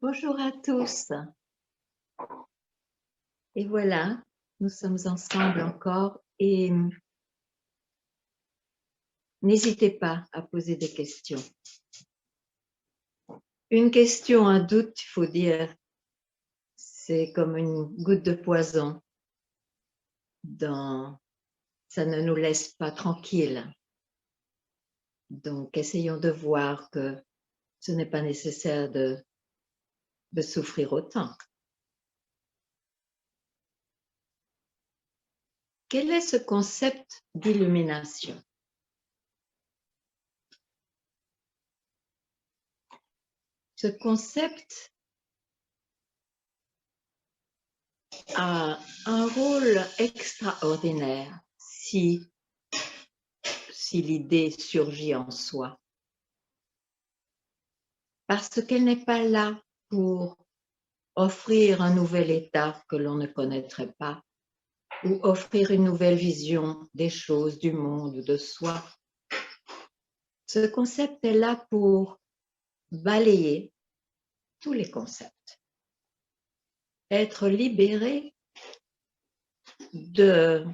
Bonjour à tous. Et voilà, nous sommes ensemble encore et n'hésitez pas à poser des questions. Une question, un doute, il faut dire, c'est comme une goutte de poison. Ça ne nous laisse pas tranquilles. Donc, essayons de voir que ce n'est pas nécessaire de souffrir autant. Quel est ce concept d'illumination? Ce concept a un rôle extraordinaire si l'idée surgit en soi. Parce qu'elle n'est pas là pour offrir un nouvel état que l'on ne connaîtrait pas ou offrir une nouvelle vision des choses, du monde ou de soi. Ce concept est là pour balayer tous les concepts, être libéré de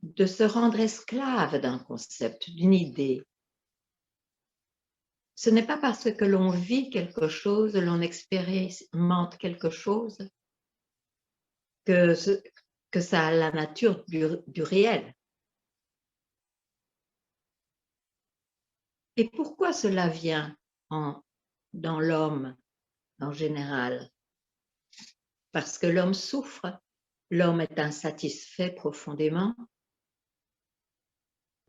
se rendre esclave d'un concept, d'une idée. Ce n'est pas parce que l'on vit quelque chose, l'on expérimente quelque chose, que ça a la nature du réel. Et pourquoi cela vient dans l'homme en général? Parce que l'homme souffre, l'homme est insatisfait profondément,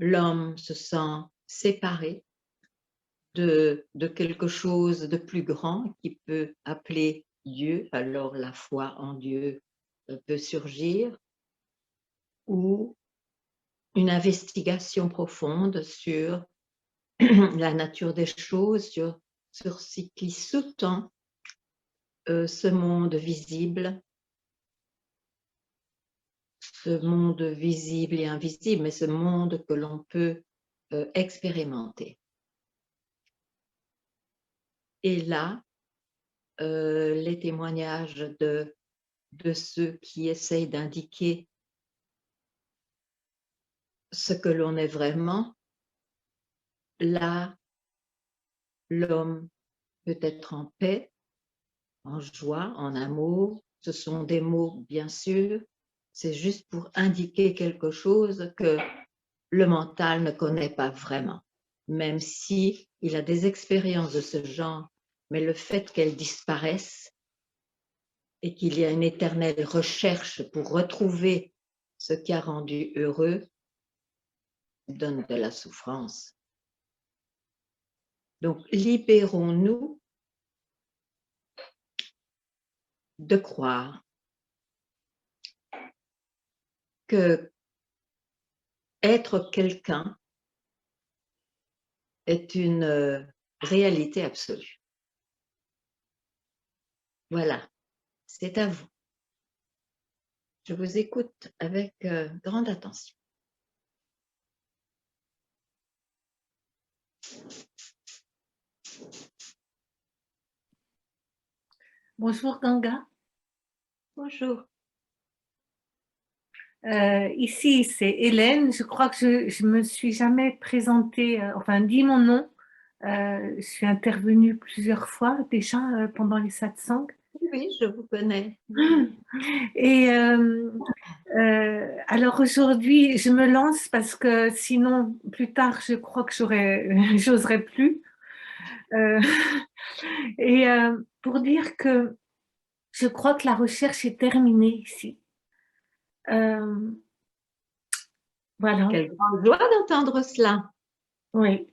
l'homme se sent séparé de quelque chose de plus grand qu'il peut appeler Dieu, alors la foi en Dieu peut surgir, ou une investigation profonde sur la nature des choses, sur ce qui sous-tend ce monde visible et invisible, mais ce monde que l'on peut expérimenter. Et là, les témoignages de ceux qui essayent d'indiquer ce que l'on est vraiment, là, l'homme peut être en paix, en joie, en amour. Ce sont des mots, bien sûr, c'est juste pour indiquer quelque chose que le mental ne connaît pas vraiment, même si il a des expériences de ce genre, mais le fait qu'elles disparaissent et qu'il y a une éternelle recherche pour retrouver ce qui a rendu heureux donne de la souffrance. Donc, libérons-nous de croire que être quelqu'un est une réalité absolue. Voilà, c'est à vous. Je vous écoute avec grande attention. Bonjour Ganga. Bonjour. Ici c'est Hélène. Je crois que je me suis jamais présentée, enfin dit mon nom. Je suis intervenue plusieurs fois déjà pendant les satsangs. Oui, je vous connais. Et alors aujourd'hui, je me lance parce que sinon, plus tard, je crois que j'oserais plus. Et pour dire que je crois que la recherche est terminée ici. Voilà. Quelle grande joie d'entendre cela. Oui.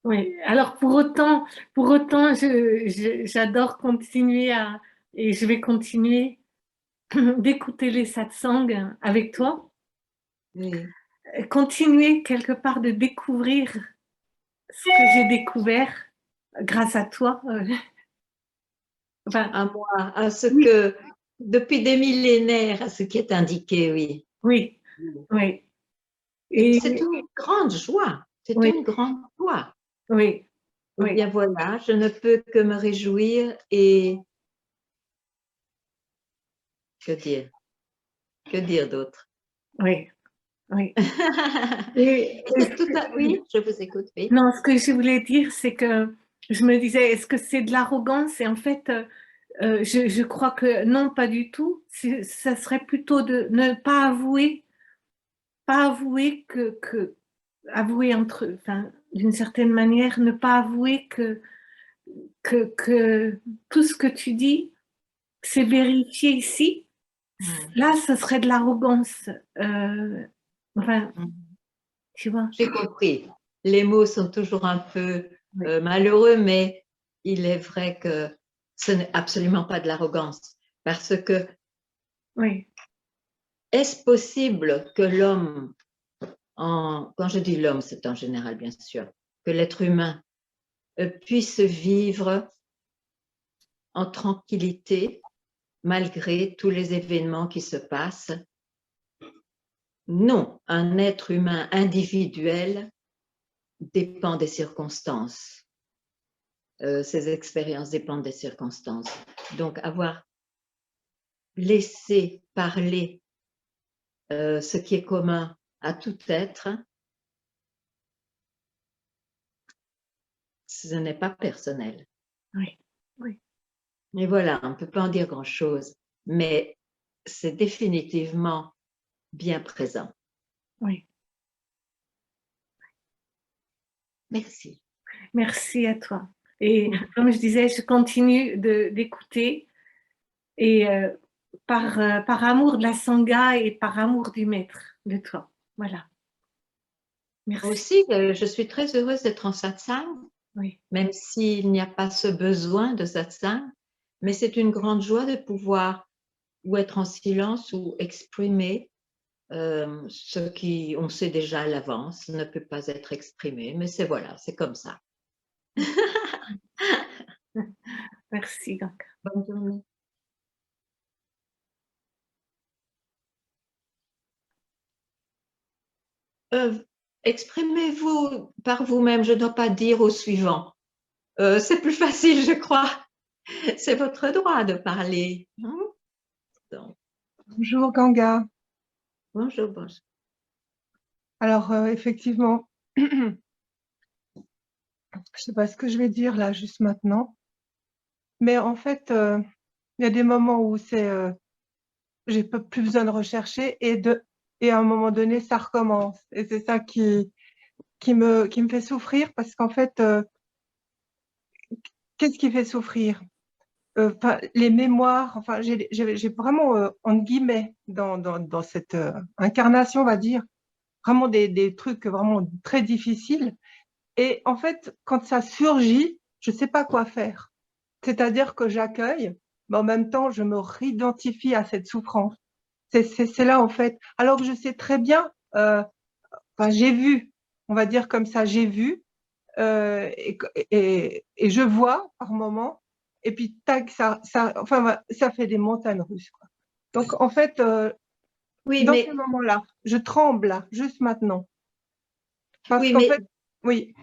Oui, alors pour autant, j'adore continuer et je vais continuer d'écouter les satsangs avec toi. Oui. Continuer quelque part de découvrir ce que j'ai découvert grâce à toi. Enfin, À moi, à ce oui, que, depuis des millénaires, à ce qui est indiqué, oui. oui, oui. Et C'est une grande joie. C'est oui, une grande joie. oui, Eh bien voilà, je ne peux que me réjouir et que dire? Que dire d'autre? Oui, oui. Oui, je vous écoute, oui. Non, ce que je voulais dire, c'est que je me disais, est-ce que c'est de l'arrogance? Et en fait, je crois que non, pas du tout. Ça serait plutôt de ne pas avouer, avouer enfin, d'une certaine manière, ne pas avouer que tout ce que tu dis, c'est vérifié ici. Là, ce serait de l'arrogance. Enfin, tu vois. J'ai compris. Les mots sont toujours un peu malheureux, mais il est vrai que ce n'est absolument pas de l'arrogance. Parce que est-ce possible que l'homme, quand je dis l'homme, c'est en général bien sûr, que l'être humain puisse vivre en tranquillité malgré tous les événements qui se passent? Non, un être humain individuel dépend des circonstances. Ces expériences dépendent des circonstances. Donc, avoir laissé parler ce qui est commun à tout être, ce n'est pas personnel. Oui, oui. Et voilà, on ne peut pas en dire grand-chose, mais c'est définitivement bien présent. Oui. Merci. Merci à toi. Et comme je disais, je continue d'écouter et par amour de la Sangha et par amour du maître, de toi. Voilà. Merci. Aussi, je suis très heureuse d'être en satsang, même s'il n'y a pas ce besoin de satsang, mais c'est une grande joie de pouvoir ou être en silence ou exprimer ce qui, on sait déjà à l'avance, ne peut pas être exprimé, mais c'est voilà, c'est comme ça. Merci, Ganga. Bonne journée. Exprimez-vous par vous-même, je ne dois pas dire au suivant. C'est plus facile, je crois. C'est votre droit de parler. Donc, bonjour Ganga. bonjour, bonjour. Alors effectivement, je ne sais pas ce que je vais dire là juste maintenant, mais en fait, il y a des moments où j'ai plus besoin de rechercher et à un moment donné, ça recommence. Et c'est ça qui me fait souffrir parce qu'en fait, qu'est-ce qui fait souffrir? Les mémoires, enfin, j'ai vraiment, entre guillemets, dans cette incarnation, on va dire, vraiment des trucs vraiment très difficiles. Et en fait, quand ça surgit, je ne sais pas quoi faire. C'est-à-dire que j'accueille, mais en même temps, je me réidentifie à cette souffrance. C'est là, en fait. Alors que je sais très bien, enfin, j'ai vu, on va dire comme ça, j'ai vu, et je vois par moment, et puis tac, enfin, ça fait des montagnes russes, quoi. Donc, en fait, Oui, dans mais, ces moments-là, je tremble, là, juste maintenant. Parce oui, qu'en mais fait, oui,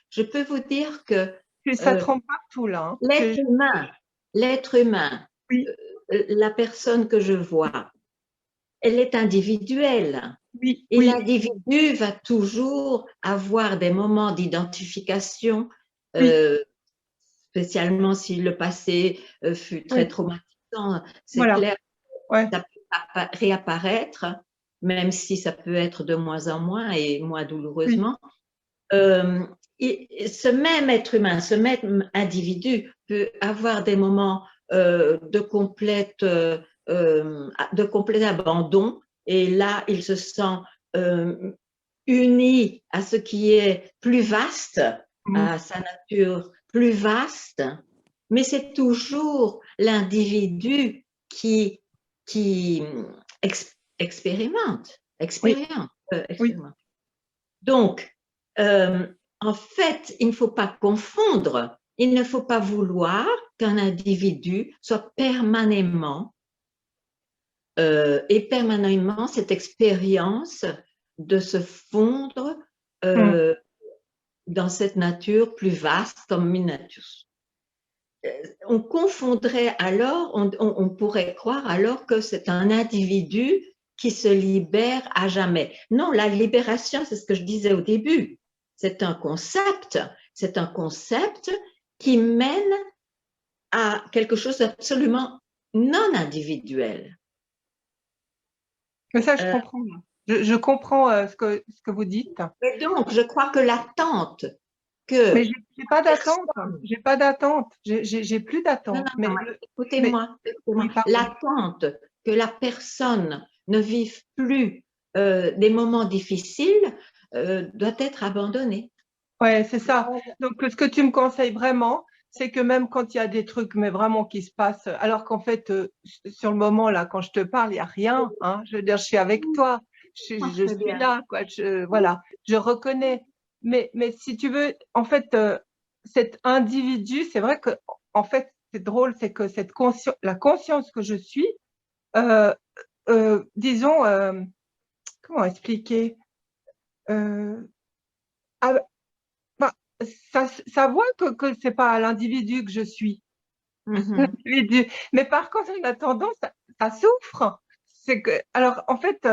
je peux vous dire que ça tremble partout, là. Hein. l'être humain, Oui, la personne que je vois, elle est individuelle. oui, Et oui, l'individu va toujours avoir des moments d'identification, oui, spécialement si le passé fut très oui, traumatisant. C'est voilà, clair ouais, que ça peut réapparaître, même si ça peut être de moins en moins et moins oui, douloureusement. Ce même être humain, ce même individu peut avoir des moments de complet abandon, et là, il se sent uni à ce qui est plus vaste, mm, à sa nature plus vaste, mais c'est toujours l'individu qui expérimente, oui, oui, expérimente. Donc, en fait, il ne faut pas confondre, il ne faut pas vouloir qu'un individu soit permanemment et permanemment cette expérience de se fondre mm, dans cette nature plus vaste comme Minatus. On confondrait alors, on pourrait croire alors que c'est un individu qui se libère à jamais. Non, la libération, c'est ce que je disais au début, c'est un concept qui mène à quelque chose d'absolument non individuel. Mais ça, je comprends. Je comprends ce que vous dites. Et donc, je crois que l'attente que... Mais j'ai pas d'attente. J'ai pas d'attente. J'ai plus d'attente. Non, écoutez-moi. Oui, l'attente que la personne ne vive plus des moments difficiles doit être abandonnée. Ouais, c'est ça. Donc, ce que tu me conseilles vraiment, c'est que même quand il y a des trucs, mais vraiment qui se passent, alors qu'en fait, sur le moment, là, quand je te parle, il n'y a rien, hein. Je veux dire, je suis avec toi. Je suis là, quoi. Voilà, je reconnais. Mais si tu veux, en fait, cet individu, c'est vrai que, en fait, c'est drôle, c'est que la conscience que je suis, disons, comment expliquer? Ah, bah, ça voit que c'est pas l'individu que je suis. L'individu. Mais par contre, en attendant, ça souffre. C'est que, alors, en fait,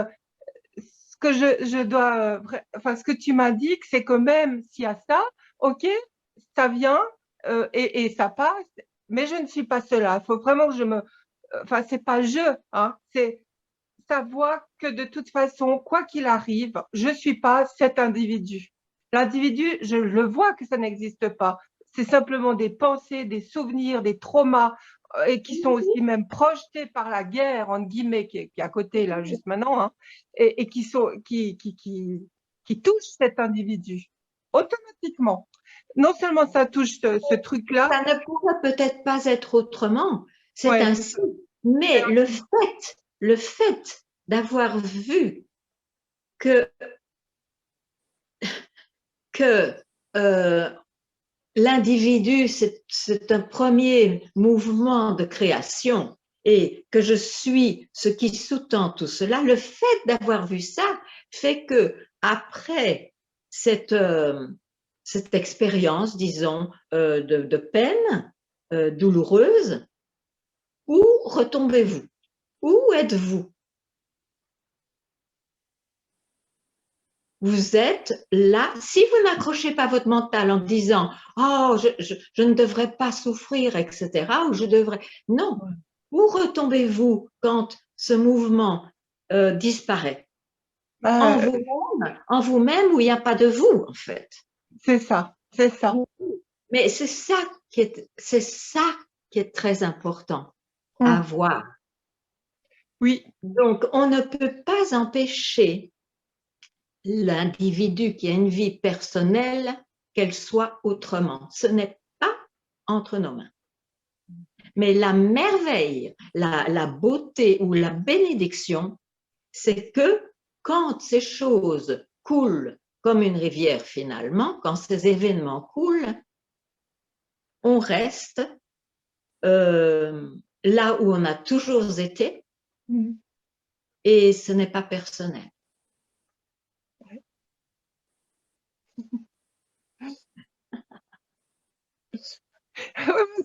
ce que je dois, enfin, ce que tu m'indiques, c'est que même s'il y a ça, ok, ça vient et ça passe, mais je ne suis pas cela. Il faut vraiment que enfin, c'est pas hein, c'est savoir que de toute façon, quoi qu'il arrive, je suis pas cet individu. L'individu, je le vois que ça n'existe pas. C'est simplement des pensées, des souvenirs, des traumas et qui sont aussi même projetés par la guerre, entre guillemets, qui est à côté là juste maintenant, hein, et qui touchent cet individu automatiquement. Non seulement ça touche ce truc-là. Ça ne pourrait peut-être pas être autrement. C'est Ouais, ainsi. Mais le fait d'avoir vu que l'individu, c'est un premier mouvement de création et que je suis ce qui sous-tend tout cela, le fait d'avoir vu ça fait que après cette expérience, disons, de peine douloureuse, où retombez-vous? Où êtes-vous? Vous êtes là, si vous n'accrochez pas votre mental en disant « Oh, je ne devrais pas souffrir, etc. » ou « Je devrais… » Non, où retombez-vous quand ce mouvement disparaît? En vous-même où il n'y a pas de vous, en fait. C'est ça, c'est ça. Mais c'est ça qui est très important à voir. Oui. Donc, on ne peut pas empêcher l'individu qui a une vie personnelle, qu'elle soit autrement. Ce n'est pas entre nos mains. Mais la merveille, la beauté ou la bénédiction, c'est que quand ces choses coulent comme une rivière finalement, quand ces événements coulent, on reste là où on a toujours été et ce n'est pas personnel.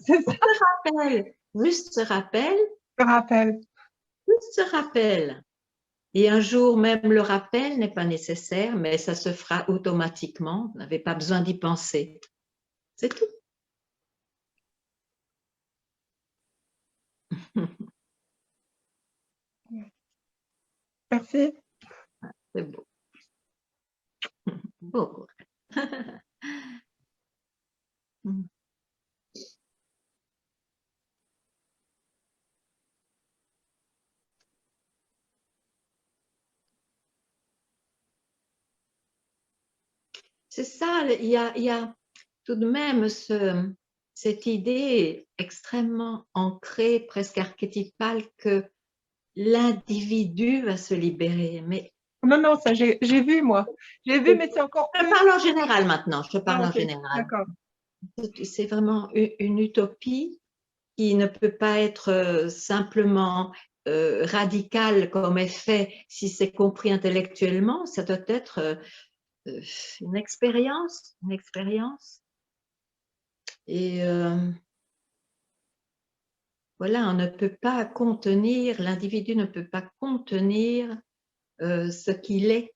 C'est ça. Juste ce rappel. Juste ce rappel. Et un jour, même le rappel n'est pas nécessaire, mais ça se fera automatiquement. Vous n'avez pas besoin d'y penser. C'est tout. Merci. C'est beau. Beau. C'est ça, il y a tout de même cette idée extrêmement ancrée, presque archétypale, que l'individu va se libérer. Mais non, ça j'ai vu moi. J'ai vu, mais c'est encore plus… Je parle en général maintenant, je parle en général. D'accord. C'est vraiment une utopie qui ne peut pas être simplement radicale comme effet si c'est compris intellectuellement, ça doit être une expérience, et voilà, on ne peut pas contenir, l'individu ne peut pas contenir ce qu'il est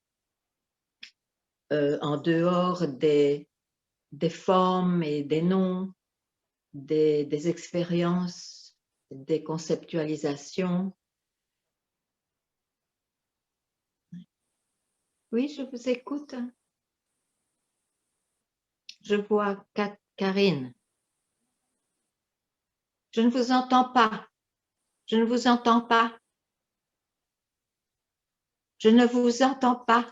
en dehors des formes et des noms, des expériences, des conceptualisations. Oui, je vous écoute. Je vois Karine. Je ne vous entends pas. Je ne vous entends pas. Je ne vous entends pas.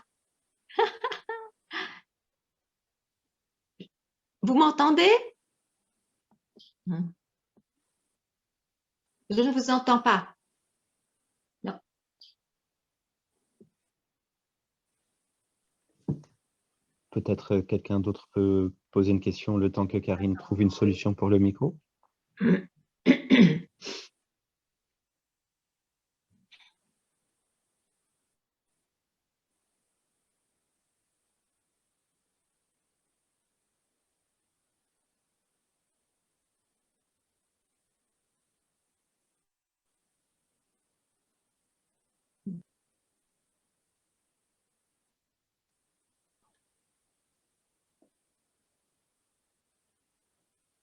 Vous m'entendez? Je ne vous entends pas. Non. Peut-être quelqu'un d'autre peut poser une question le temps que Karine trouve une solution pour le micro.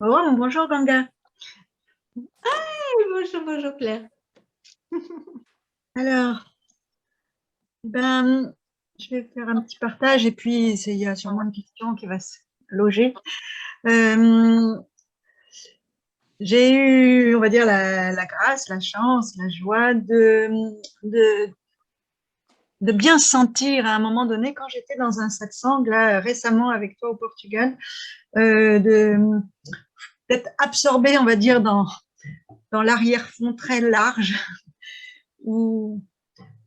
Oh, bonjour Ganga. Bonjour, bonjour Claire. Alors, ben, je vais faire un petit partage et puis il y a sûrement une question qui va se loger. J'ai eu, on va dire, la grâce, la chance, la joie de bien sentir à un moment donné, quand j'étais dans un satsang, là, récemment avec toi au Portugal, d'être absorbée, on va dire, dans l'arrière-fond très large, où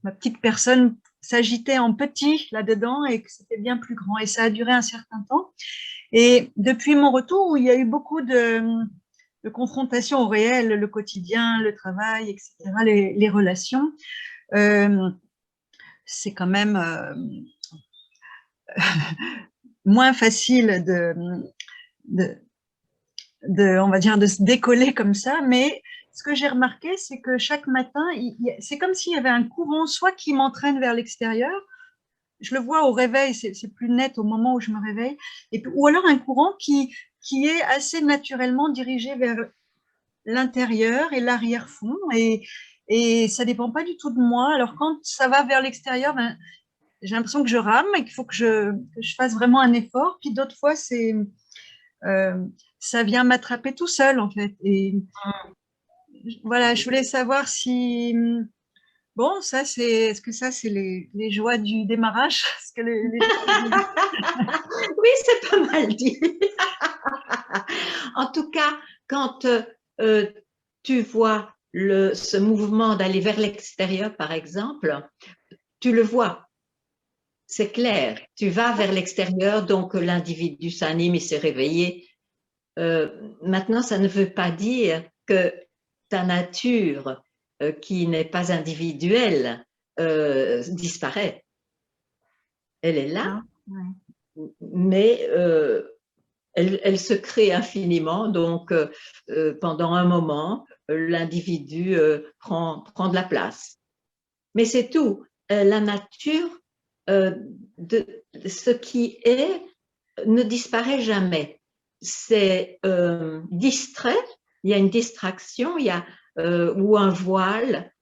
ma petite personne s'agitait en petit là-dedans et que c'était bien plus grand. Et ça a duré un certain temps. Et depuis mon retour, où il y a eu beaucoup de confrontations au réel, le quotidien, le travail, etc., les relations, c'est quand même moins facile on va dire, de se décoller comme ça. Mais ce que j'ai remarqué, c'est que chaque matin, c'est comme s'il y avait un courant, soit qui m'entraîne vers l'extérieur, je le vois au réveil, c'est plus net au moment où je me réveille, ou alors un courant qui est assez naturellement dirigé vers l'intérieur et l'arrière-fond, et ça dépend pas du tout de moi. Alors quand ça va vers l'extérieur, ben, j'ai l'impression que je rame et qu'il faut que je fasse vraiment un effort. Puis d'autres fois, ça vient m'attraper tout seul, en fait. Et voilà, je voulais savoir si, bon, est-ce que ça, c'est les joies du démarrage? Oui, c'est pas mal dit. En tout cas, quand tu vois ce mouvement d'aller vers l'extérieur, par exemple, tu le vois. C'est clair, tu vas vers l'extérieur, donc l'individu s'anime, il s'est réveillé. Maintenant, ça ne veut pas dire que ta nature, qui n'est pas individuelle, disparaît. Elle est là, mais elle se crée infiniment, donc pendant un moment, l'individu prend de la place. Mais c'est tout. La nature de ce qui est ne disparaît jamais. C'est distrait, il y a une distraction, il y a ou un voile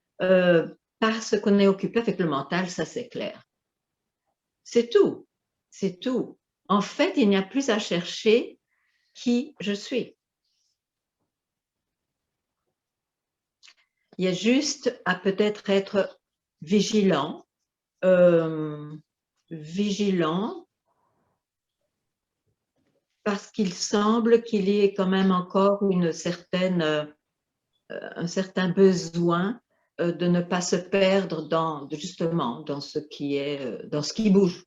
parce qu'on est occupé avec le mental, ça c'est clair. C'est tout, c'est tout. En fait, il n'y a plus à chercher qui je suis. Il y a juste à peut-être être vigilant, parce qu'il semble qu'il y ait quand même encore un certain besoin de ne pas se perdre justement dans ce qui bouge.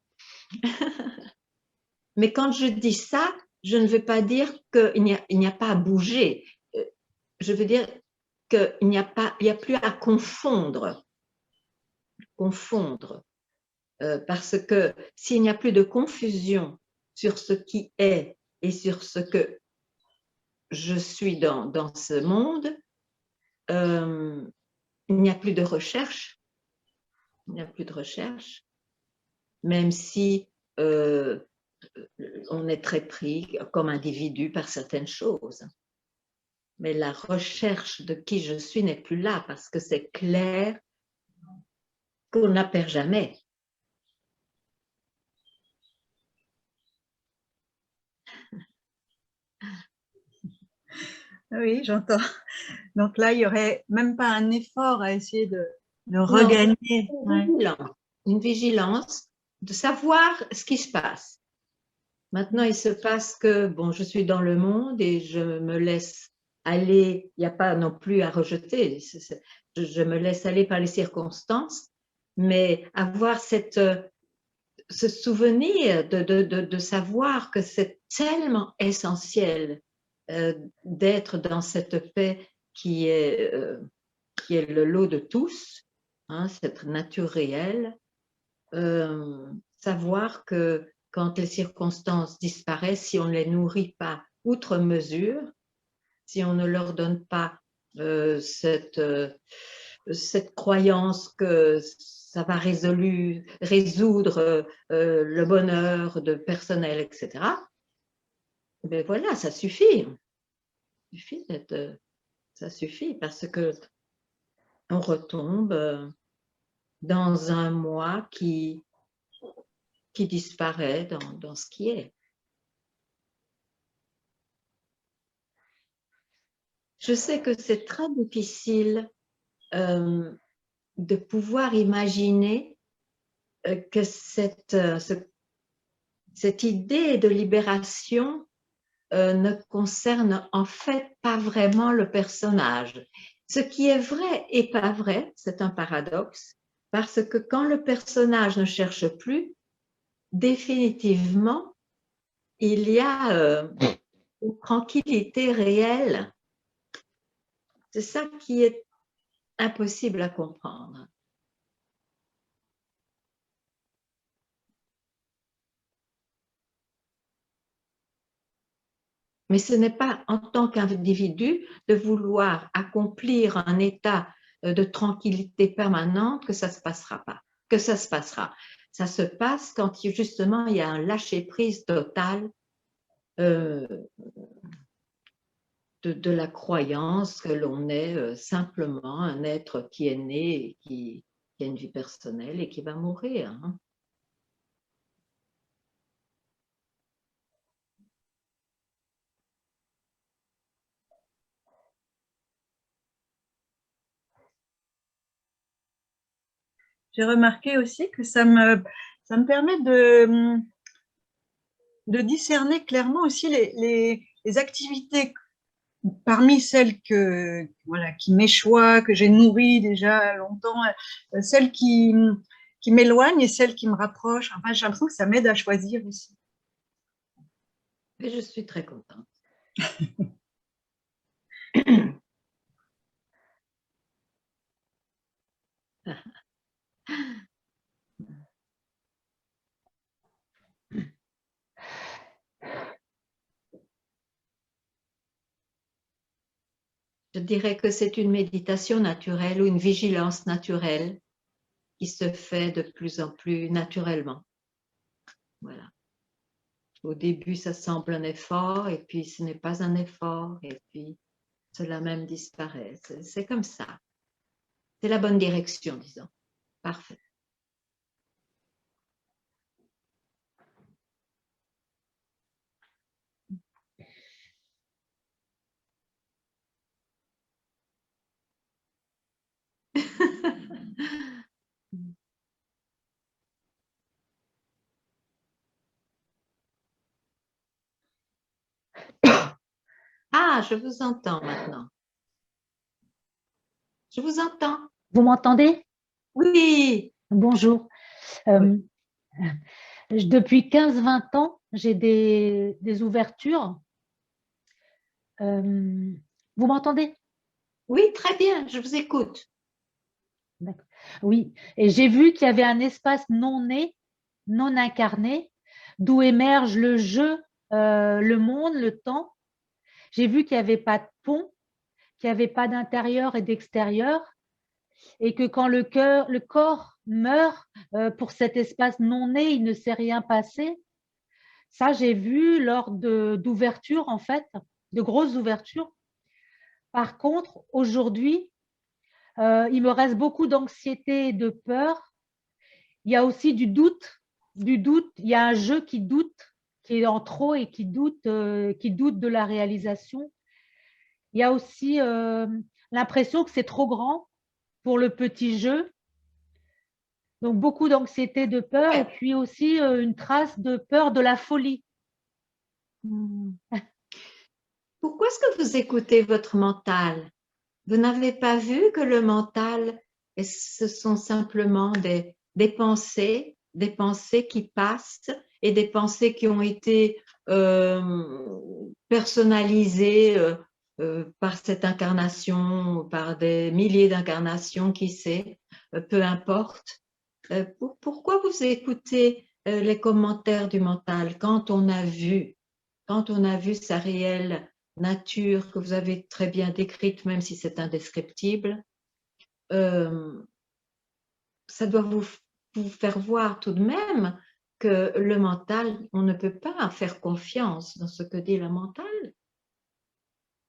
Mais quand je dis ça, je ne veux pas dire qu'il n'y a pas à bouger. Je veux dire qu'il n'y a plus à confondre. parce que s'il n'y a plus de confusion sur ce qui est et sur ce que je suis dans ce monde, il n'y a plus de recherche. Il n'y a plus de recherche, même si on est très pris comme individu par certaines choses. Mais la recherche de qui je suis n'est plus là parce que c'est clair qu'on ne la perd jamais. Oui, j'entends. Donc là, il n'y aurait même pas un effort à essayer de regagner. Une vigilance de savoir ce qui se passe. Maintenant, il se passe que, bon, je suis dans le monde et je me laisse aller, il n'y a pas non plus à rejeter, je me laisse aller par les circonstances, mais avoir ce souvenir de savoir que c'est tellement essentiel d'être dans cette paix qui est le lot de tous, hein, cette nature réelle, savoir que quand les circonstances disparaissent, si on ne les nourrit pas outre mesure, si on ne leur donne pas cette croyance que ça va résoudre le bonheur de personnel, etc., ben voilà, ça suffit. Ça suffit parce que on retombe dans un moi qui disparaît dans ce qui est. Je sais que c'est très difficile de pouvoir imaginer que cette idée de libération ne concerne en fait pas vraiment le personnage. Ce qui est vrai et pas vrai, c'est un paradoxe, parce que quand le personnage ne cherche plus, définitivement, il y a une tranquillité réelle. C'est ça qui est impossible à comprendre. Mais ce n'est pas en tant qu'individu de vouloir accomplir un état de tranquillité permanente que ça se passera pas, que ça se passera. Ça se passe quand justement il y a un lâcher-prise total de la croyance que l'on est simplement un être qui est né et qui a une vie personnelle et qui va mourir. Hein. J'ai remarqué aussi que ça me permet de discerner clairement aussi les activités parmi celles qui m'échouent, que j'ai nourries déjà longtemps, celles qui m'éloignent et celles qui me rapprochent. Enfin, j'ai l'impression que ça m'aide à choisir aussi. Et je suis très contente. Je dirais que c'est une méditation naturelle ou une vigilance naturelle qui se fait de plus en plus naturellement. Voilà. Au début, ça semble un effort, et puis ce n'est pas un effort, et puis cela même disparaît. C'est comme ça. C'est la bonne direction, disons. Parfait. Ah, je vous entends maintenant. Je vous entends. Vous m'entendez? Oui. Bonjour. Oui. Depuis 15-20 ans, j'ai des ouvertures. Vous m'entendez? Oui, très bien, je vous écoute. D'accord. Oui, et j'ai vu qu'il y avait un espace non né, non incarné, d'où émerge le jeu, le monde, le temps. J'ai vu qu'il n'y avait pas de pont, qu'il n'y avait pas d'intérieur et d'extérieur, et que quand le corps meurt, pour cet espace non né, il ne s'est rien passé. Ça, j'ai vu lors d'ouvertures, en fait, de grosses ouvertures. Par contre, aujourd'hui, il me reste beaucoup d'anxiété et de peur. Il y a aussi du doute. Il y a un jeu qui doute, qui est en trop et qui doute de la réalisation. Il y a aussi l'impression que c'est trop grand pour le petit jeu. Donc, beaucoup d'anxiété, de peur, et puis aussi une trace de peur de la folie. Pourquoi est-ce que vous écoutez votre mental? Vous n'avez pas vu que le mental, ce sont simplement des pensées qui passent et des pensées qui ont été personnalisées par cette incarnation, par des milliers d'incarnations, qui sait, peu importe. Pourquoi vous écoutez les commentaires du mental quand on a vu sa réelle nature que vous avez très bien décrite, même si c'est indescriptible, ça doit vous faire voir tout de même que le mental, on ne peut pas faire confiance dans ce que dit le mental.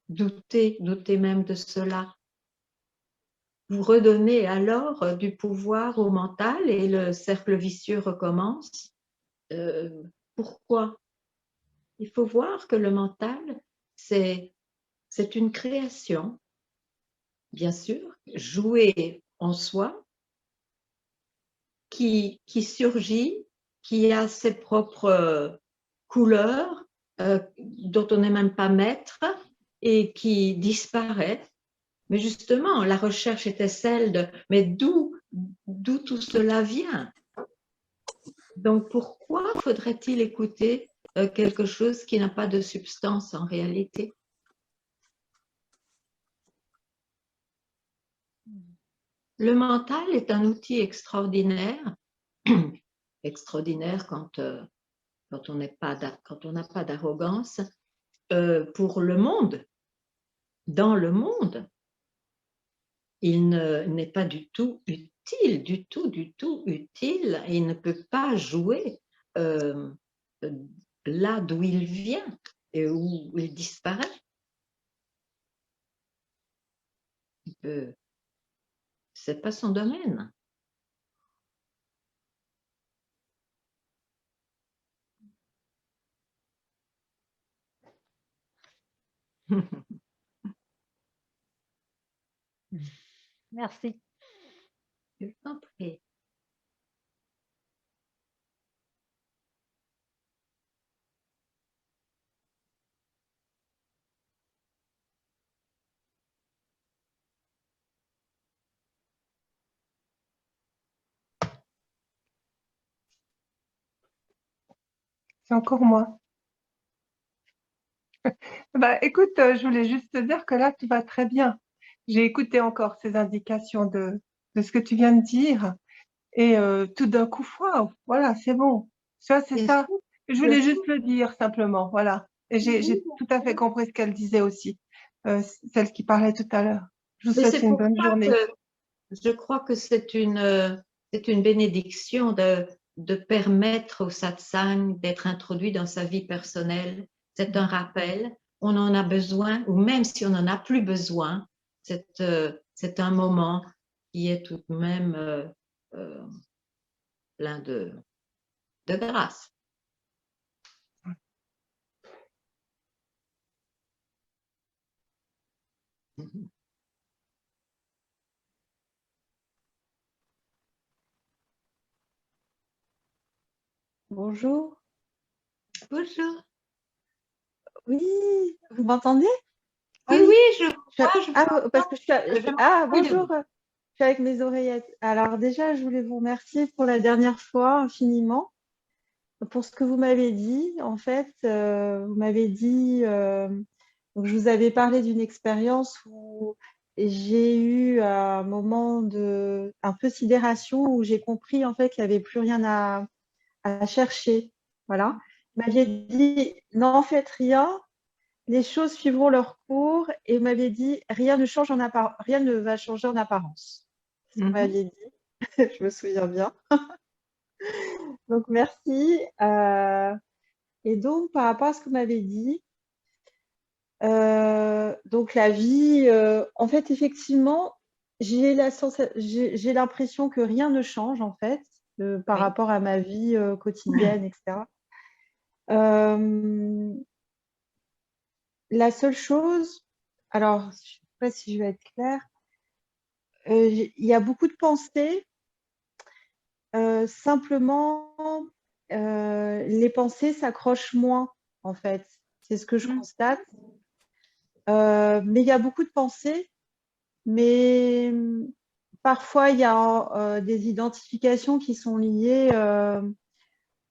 Doutez même de cela. Vous redonnez alors du pouvoir au mental et le cercle vicieux recommence. Pourquoi? Il faut voir que le mental, c'est une création, bien sûr, jouée en soi, qui surgit, qui a ses propres couleurs, dont on n'est même pas maître, et qui disparaît. Mais justement, la recherche était celle de « mais d'où tout cela vient ?» Donc, pourquoi faudrait-il écouter quelque chose qui n'a pas de substance en réalité? Le mental est un outil extraordinaire, extraordinaire quand on n'a pas d'arrogance, pour le monde. Dans le monde, il n'est pas du tout utile, du tout utile. Il ne peut pas jouer là d'où il vient et où il disparaît. C'est pas son domaine. Merci. Je t'en prie. C'est encore moi. Bah, écoute, je voulais juste te dire que là, tu vas très bien. J'ai écouté encore ces indications de ce que tu viens de dire et tout d'un coup, waouh, voilà, c'est bon. Tu vois, c'est Bien ça. sûr, Je bien voulais sûr. juste le dire simplement, voilà. Et j'ai tout à fait compris ce qu'elle disait aussi, celle qui parlait tout à l'heure. Je vous Mais souhaite c'est une pour bonne ça journée. que je crois que c'est une bénédiction de permettre au satsang d'être introduit dans sa vie personnelle. C'est un rappel, on en a besoin, ou même si on n'en a plus besoin, c'est un moment qui est tout de même plein de grâce. Bonjour. Bonjour. Oui, vous m'entendez? Ah Oui, oui. oui, je vois. Ah, parce que je suis, Oui, bonjour. Je suis avec mes oreillettes. Alors déjà, je voulais vous remercier pour la dernière fois infiniment pour ce que vous m'avez dit. En fait, vous m'avez dit, donc je vous avais parlé d'une expérience où j'ai eu un moment un peu sidération où j'ai compris en fait qu'il n'y avait plus rien à chercher. Voilà. Vous m'aviez dit, n'en faites rien, les choses suivront leur cours, et vous m'aviez dit, rien ne va changer en apparence. C'est ce que vous m'aviez dit, je me souviens bien. Donc, merci. Et donc, par rapport à ce que vous m'avez dit, donc la vie, en fait, effectivement, j'ai l'impression que rien ne change, en fait, par Oui. rapport à ma vie quotidienne, etc. La seule chose, alors, je ne sais pas si je vais être claire, il y a beaucoup de pensées, simplement, les pensées s'accrochent moins, en fait. C'est ce que je constate. Mais il y a beaucoup de pensées, mais parfois, il y a des identifications qui sont liées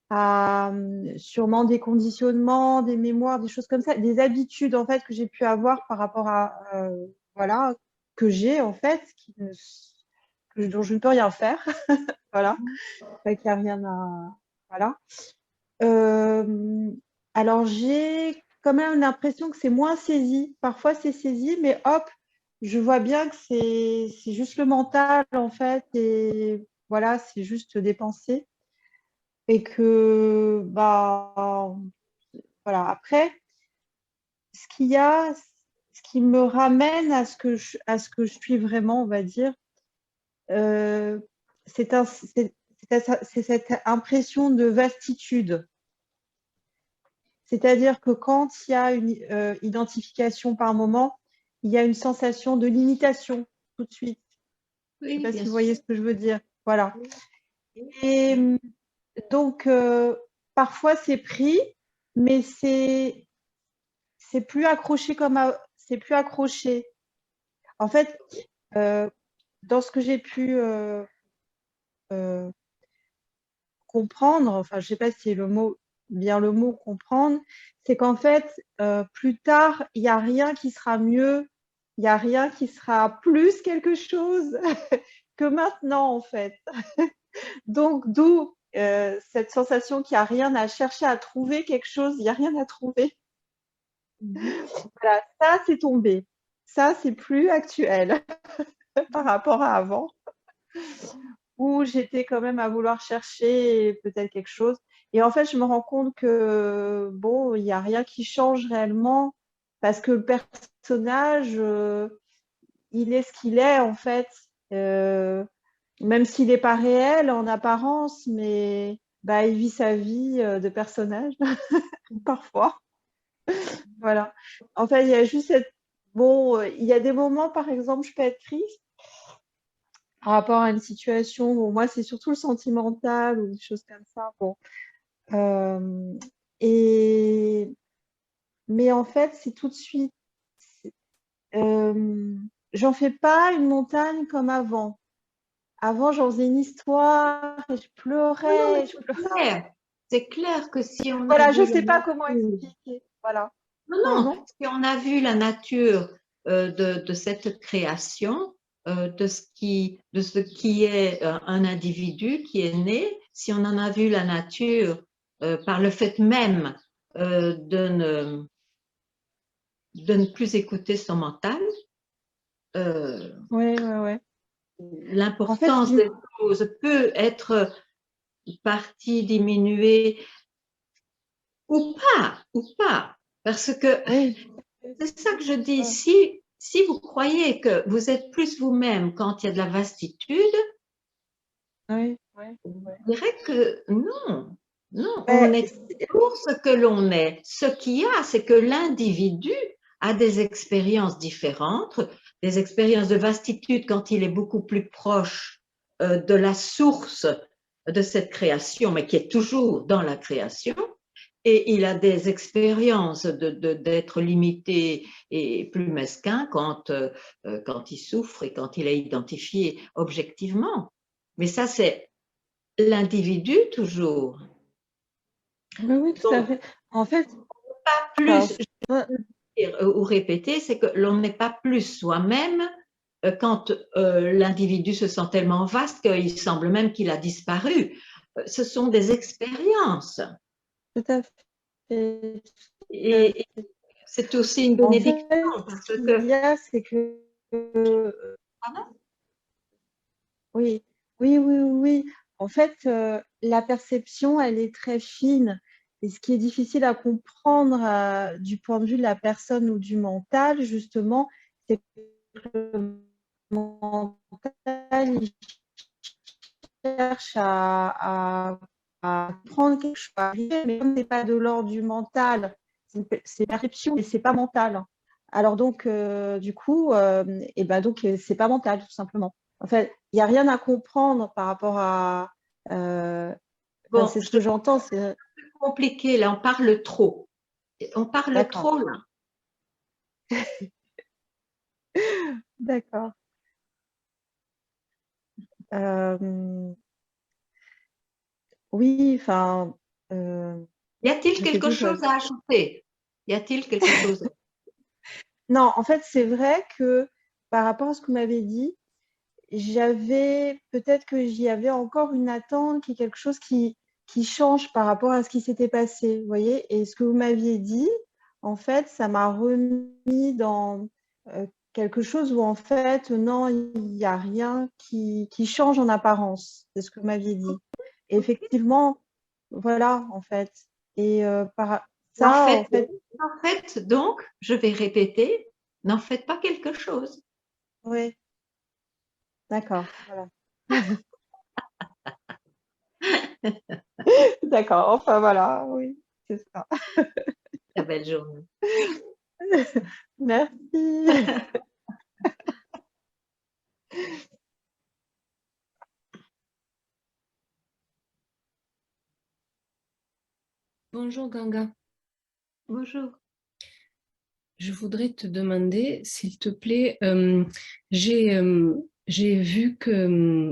à sûrement des conditionnements, des mémoires, des choses comme ça, des habitudes en fait que j'ai pu avoir par rapport à voilà, que j'ai en fait, dont je ne peux rien faire. Voilà, qu'il n'y a rien à voilà. Alors j'ai quand même l'impression que c'est moins saisi. Parfois c'est saisi, mais hop, je vois bien que c'est juste le mental en fait, et voilà, c'est juste des pensées. Et que, bah, voilà. Après, ce qu'il y a, ce qui me ramène à ce que je suis vraiment, on va dire, c'est cette impression de vastitude. C'est-à-dire que quand il y a une identification par moment, il y a une sensation de limitation tout de suite. Je ne sais pas si vous voyez ce que je veux dire. Voilà. Et donc, parfois, c'est pris, mais c'est plus accroché c'est plus accroché. En fait, dans ce que j'ai pu comprendre, enfin, je ne sais pas si c'est bien le mot comprendre, c'est qu'en fait, plus tard, il n'y a rien qui sera mieux, il n'y a rien qui sera plus quelque chose que maintenant, en fait. Donc, d'où cette sensation qu'il n'y a rien à chercher à trouver quelque chose, il n'y a rien à trouver. Voilà, ça, c'est tombé. Ça, c'est plus actuel par rapport à avant, où j'étais quand même à vouloir chercher peut-être quelque chose. Et en fait, je me rends compte que, bon, il n'y a rien qui change réellement, parce que le personnage, il est ce qu'il est, en fait. Même s'il n'est pas réel en apparence, mais bah, il vit sa vie de personnage, parfois. Voilà. En fait, il y a juste bon, il y a des moments, par exemple, je peux être triste par rapport à une situation où moi, c'est surtout le sentimental ou des choses comme ça. Bon. Mais en fait, c'est tout de suite. J'en fais pas une montagne comme avant. Avant, j'en faisais une histoire et je pleurais. C'est clair que si on voilà, a je vu ne sais pas comment expliquer. Voilà. non, si on a vu la nature de cette création, de ce qui est un individu qui est né, si on en a vu la nature par le fait même de ne plus écouter son mental, Ouais. l'importance des choses peut être partie diminuée ou pas, parce que c'est ça que je dis, si vous croyez que vous êtes plus vous-même quand il y a de la vastitude, je dirais que non, on est toujours ce que l'on est. Ce qu'il y a, c'est que l'individu a des expériences différentes, des expériences de vastitude quand il est beaucoup plus proche de la source de cette création, mais qui est toujours dans la création. Et il a des expériences d'être limité et plus mesquin quand il souffre et quand il est identifié objectivement. Mais ça, c'est l'individu toujours. Oui, tout à fait. En fait, pas plus, ou répéter, c'est que l'on n'est pas plus soi-même quand l'individu se sent tellement vaste qu'il semble même qu'il a disparu. Ce sont des expériences. Tout à fait. Et c'est aussi une En bénédiction. fait, Parce ce que... qu'il y a, c'est que... Pardon? Oui, oui, oui, oui. En fait, la perception, elle est très fine. Et ce qui est difficile à comprendre du point de vue de la personne ou du mental, justement, c'est que le mental, il cherche à prendre quelque chose, mais comme ce n'est pas de l'ordre du mental, c'est perception et ce n'est pas mental. Alors donc, du coup, c'est pas mental, tout simplement. En fait, il n'y a rien à comprendre par rapport à... Bon, c'est ce que j'entends. C'est compliqué, là, on parle trop. On parle trop, là. D'accord. Oui, enfin... y a-t-il quelque chose à ajouter? Y a-t-il quelque chose? Non, en fait, c'est vrai que par rapport à ce que vous m'avez dit, j'avais peut-être que j'y avais encore une attente, qui est quelque chose qui change par rapport à ce qui s'était passé, vous voyez. Et ce que vous m'aviez dit, en fait, ça m'a remis dans quelque chose où, en fait, non, il n'y a rien qui change en apparence. C'est ce que vous m'aviez dit. Et effectivement, voilà, en fait. Et par ça, en fait, donc, je vais répéter, n'en faites pas quelque chose. Oui. D'accord, voilà. D'accord, enfin voilà, oui, c'est ça. Très belle journée. Merci. Bonjour Ganga. Bonjour. Je voudrais te demander, s'il te plaît, j'ai vu que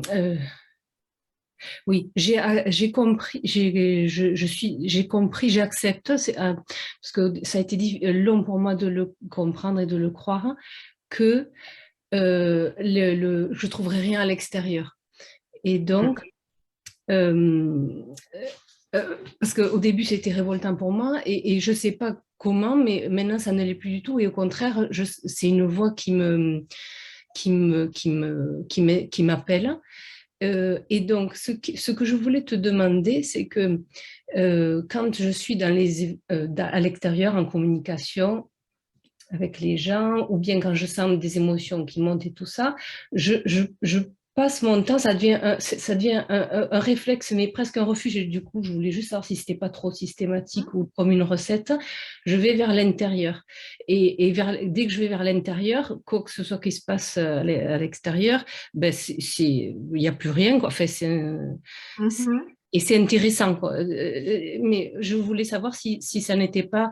oui, j'ai compris, j'ai compris, j'accepte, parce que ça a été long pour moi de le comprendre et de le croire, que je trouverai rien à l'extérieur. Et donc, parce qu'au début, c'était révoltant pour moi et je ne sais pas comment, mais maintenant, ça ne l'est plus du tout. Et au contraire, c'est une voix qui m'appelle. Et donc, ce que je voulais te demander, c'est que quand je suis à l'extérieur en communication avec les gens, ou bien quand je sens des émotions qui montent et tout ça, je passe mon temps, ça devient un réflexe, mais presque un refuge. Et du coup, je voulais juste savoir si c'était pas trop systématique ou comme une recette. Je vais vers l'intérieur. Et dès que je vais vers l'intérieur, quoi que ce soit qui se passe à l'extérieur, ben il n'y a plus rien, quoi. Enfin, et c'est intéressant, quoi. Mais je voulais savoir si ça n'était pas,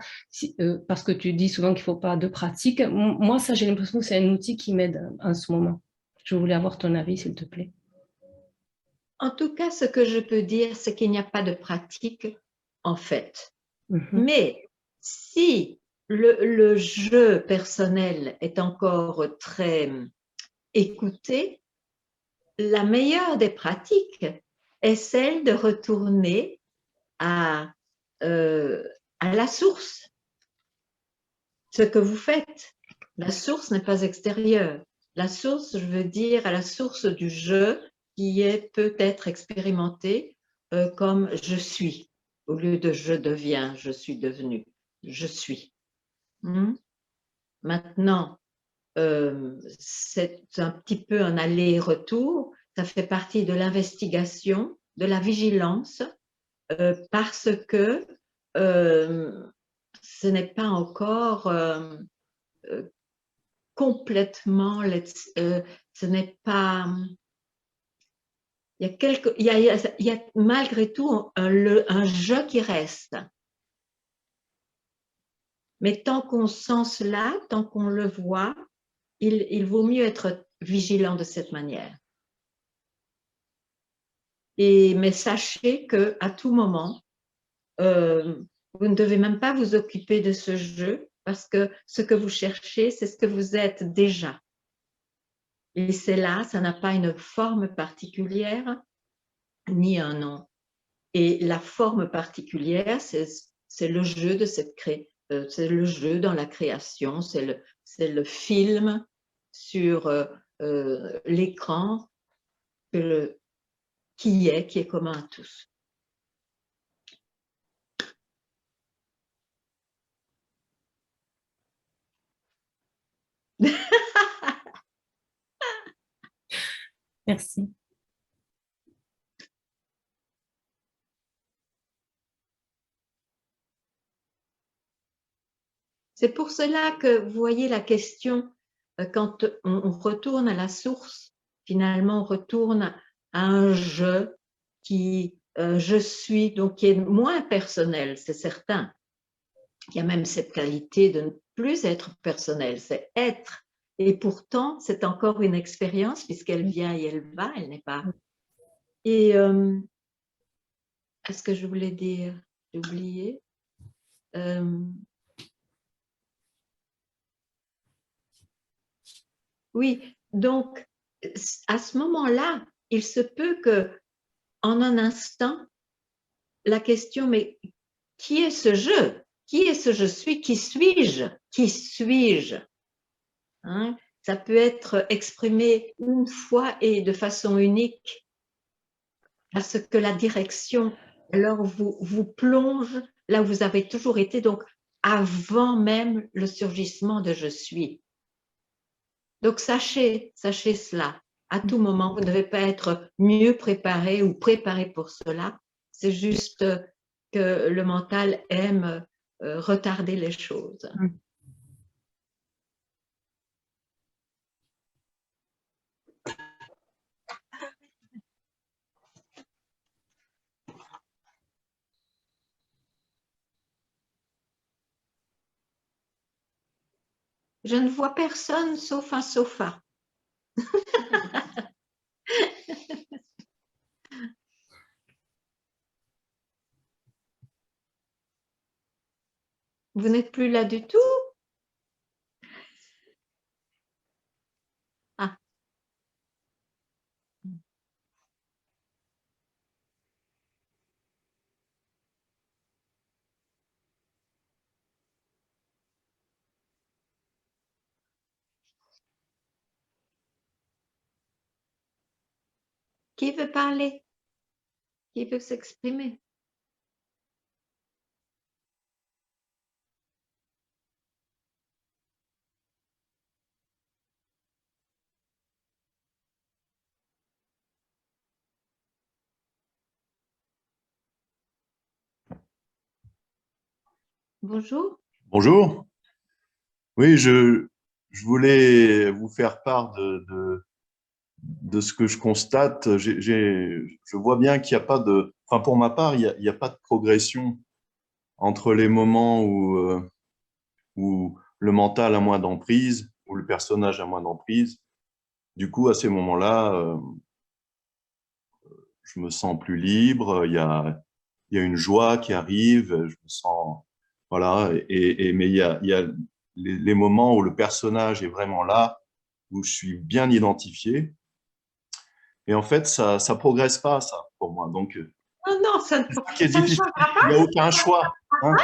parce que tu dis souvent qu'il ne faut pas de pratique. Moi, ça, j'ai l'impression que c'est un outil qui m'aide en ce moment. Je voulais avoir ton avis, s'il te plaît. En tout cas, ce que je peux dire, c'est qu'il n'y a pas de pratique, en fait. Mais si le jeu personnel est encore très écouté, la meilleure des pratiques est celle de retourner à la source. Ce que vous faites, la source n'est pas extérieure. La source, je veux dire, à la source du jeu qui est peut-être expérimenté comme je suis, au lieu de je deviens, je suis devenu, je suis. Maintenant, c'est un petit peu un aller-retour, ça fait partie de l'investigation, de la vigilance, parce que ce n'est pas encore complètement, ce n'est pas, il y a malgré tout un jeu qui reste. Mais tant qu'on sent cela, tant qu'on le voit, il vaut mieux être vigilant de cette manière. Mais sachez qu'à tout moment, vous ne devez même pas vous occuper de ce jeu parce que ce que vous cherchez, c'est ce que vous êtes déjà. Et c'est là, ça n'a pas une forme particulière, ni un nom. Et la forme particulière, c'est le jeu de cette c'est le jeu dans la création, c'est le film sur l'écran qui est commun à tous. Merci. C'est pour cela que vous voyez la question, quand on retourne à la source, finalement on retourne à un je qui, je suis, donc qui est moins personnel, c'est certain. Il y a même cette qualité de ne plus être personnel, c'est être. Et pourtant, c'est encore une expérience puisqu'elle vient et elle va, elle n'est pas. Et est-ce que je voulais dire, j'ai oublié. Oui, donc à ce moment-là, il se peut que, en un instant, la question, mais qui est ce je? Qui est ce je suis? Qui suis-je? Qui suis-je? Hein? Ça peut être exprimé une fois et de façon unique, parce que la direction, alors vous plonge là où vous avez toujours été, donc avant même le surgissement de je suis. Donc sachez cela. À tout moment, vous ne devez pas être mieux préparé ou préparé pour cela. C'est juste que le mental aime retarder les choses. Je ne vois personne sauf un sofa. Vous n'êtes plus là du tout? Ah. Qui veut parler? Qui veut s'exprimer? Bonjour. Bonjour. Oui, je voulais vous faire part de ce que je constate. Je vois bien qu'il n'y a pas de… Enfin, pour ma part, il n'y a pas de progression entre les moments où le mental a moins d'emprise, où le personnage a moins d'emprise. Du coup, à ces moments-là, je me sens plus libre. Il y a une joie qui arrive. Je me sens… Voilà. Mais il y a les moments où le personnage est vraiment là, où je suis bien identifié. Et en fait, ça ne progresse pas, ça, pour moi. Donc, Oh non, ça ne qui est difficile. Il n'y a aucun choix. Hein.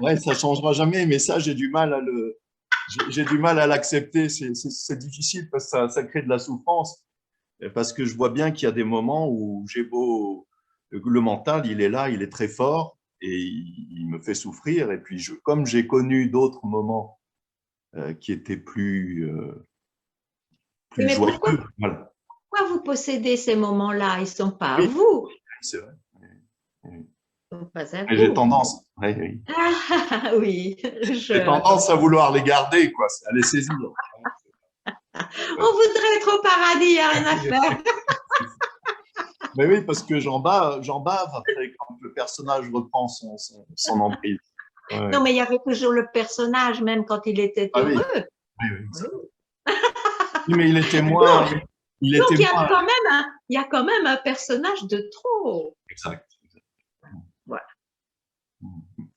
Ouais, ça ne changera jamais, mais ça, j'ai du mal à l'accepter. C'est difficile parce que ça crée de la souffrance. Parce que je vois bien qu'il y a des moments où le mental, il est là, il est très fort et il me fait souffrir. Et puis, comme j'ai connu d'autres moments qui étaient plus joyeux. Voilà. Pourquoi vous possédez ces moments-là? Ils ne sont pas à Oui, vous. c'est vrai. Ils sont pas à J'ai vous. tendance, oui. Ah, oui. J'ai tendance à vouloir les garder, quoi, à les saisir. On voudrait être au paradis, il n'y a rien à faire. Mais oui, parce que j'en bave après quand le personnage reprend son emprise. Ouais. Non, mais il y avait toujours le personnage, même quand il était heureux. Oui. Oui, mais il était moins… Donc, il y a quand même un personnage de trop. Exact. Voilà.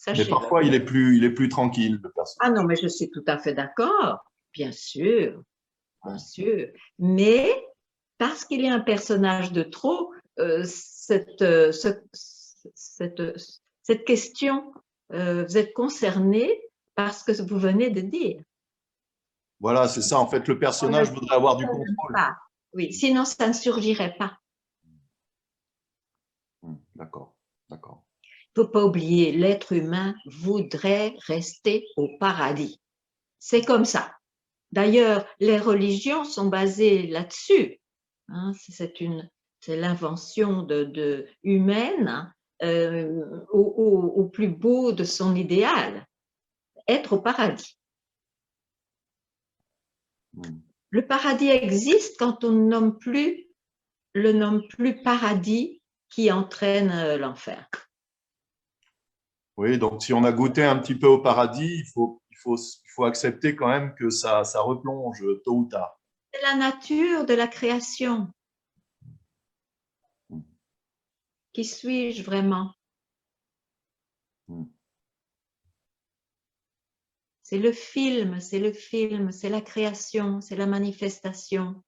Mais parfois, il est plus tranquille, le personnage. Ah non, mais je suis tout à fait d'accord, bien sûr. bien sûr. Mais parce qu'il y a un personnage de trop, cette question, vous êtes concerné par ce que vous venez de dire. Voilà, c'est ça. En fait, le personnage voudrait avoir du contrôle. Oui, sinon ça ne surgirait pas. D'accord, d'accord. Il ne faut pas oublier, l'être humain voudrait rester au paradis. C'est comme ça. D'ailleurs, les religions sont basées là-dessus. Hein, c'est l'invention humaine au plus beau de son idéal, être au paradis. Le paradis existe quand on ne le nomme plus paradis qui entraîne l'enfer. Oui, donc si on a goûté un petit peu au paradis, il faut accepter quand même que ça replonge tôt ou tard. C'est la nature de la création. Qui suis-je vraiment? C'est le film, c'est la création, c'est la manifestation.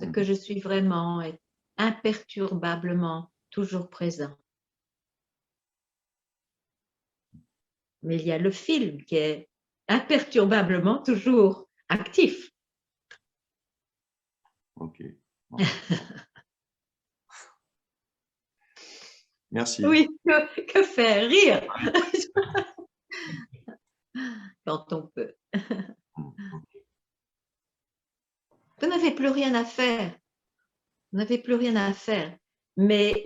Ce que je suis vraiment est imperturbablement toujours présent. Mais il y a le film qui est imperturbablement toujours actif. Ok. Merci. Oui, que faire rire quand on peut. Vous n'avez plus rien à faire. Vous n'avez plus rien à faire. Mais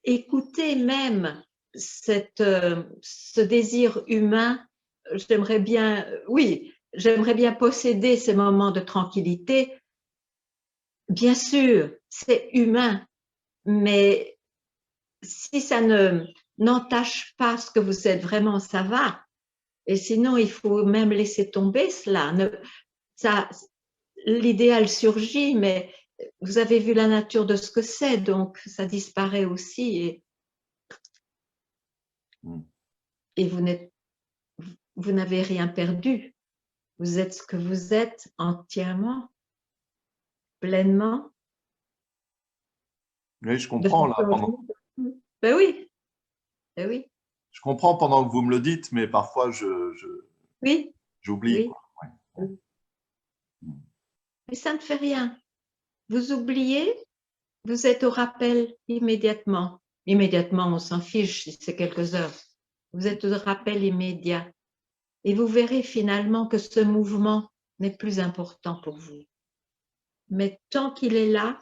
écoutez même ce désir humain. J'aimerais bien, oui, j'aimerais bien posséder ces moments de tranquillité. Bien sûr, c'est humain, mais si ça n'entache pas ce que vous êtes vraiment, ça va. Et sinon, il faut même laisser tomber cela. L'idéal surgit, mais vous avez vu la nature de ce que c'est, donc ça disparaît aussi. Et vous n'avez rien perdu. Vous êtes ce que vous êtes entièrement, pleinement. Oui, je comprends là. Ben oui, ben oui. Je comprends pendant que vous me le dites, mais parfois Oui. j'oublie. Oui. Mais ça ne fait rien. Vous oubliez, vous êtes au rappel immédiatement. Immédiatement, on s'en fiche si c'est quelques heures. Vous êtes au rappel immédiat. Et vous verrez finalement que ce mouvement n'est plus important pour vous. Mais tant qu'il est là,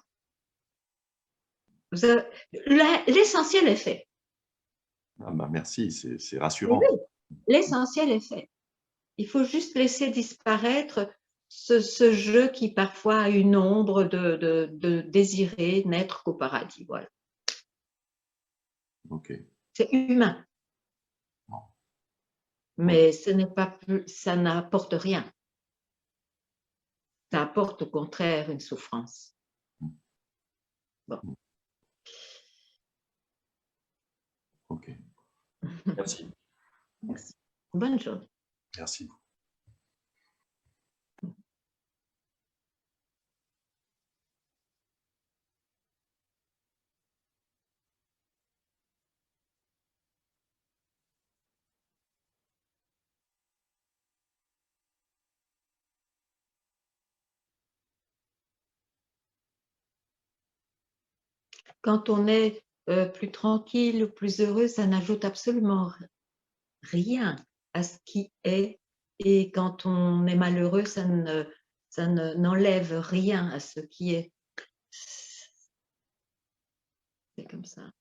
l'essentiel est fait. Ah bah merci, c'est rassurant. Oui, l'essentiel est fait. Il faut juste laisser disparaître ce jeu qui parfois a une ombre de désirer n'être qu'au paradis. Voilà. Okay. C'est humain. Mais ce n'est pas plus, ça n'apporte rien. Ça apporte au contraire une souffrance. Bon. Ok. Merci. Merci. Bonne journée. Merci. Quand on est plus tranquille, plus heureux, ça n'ajoute absolument rien à ce qui est. Et quand on est malheureux, ça n'enlève rien à ce qui est. C'est comme ça.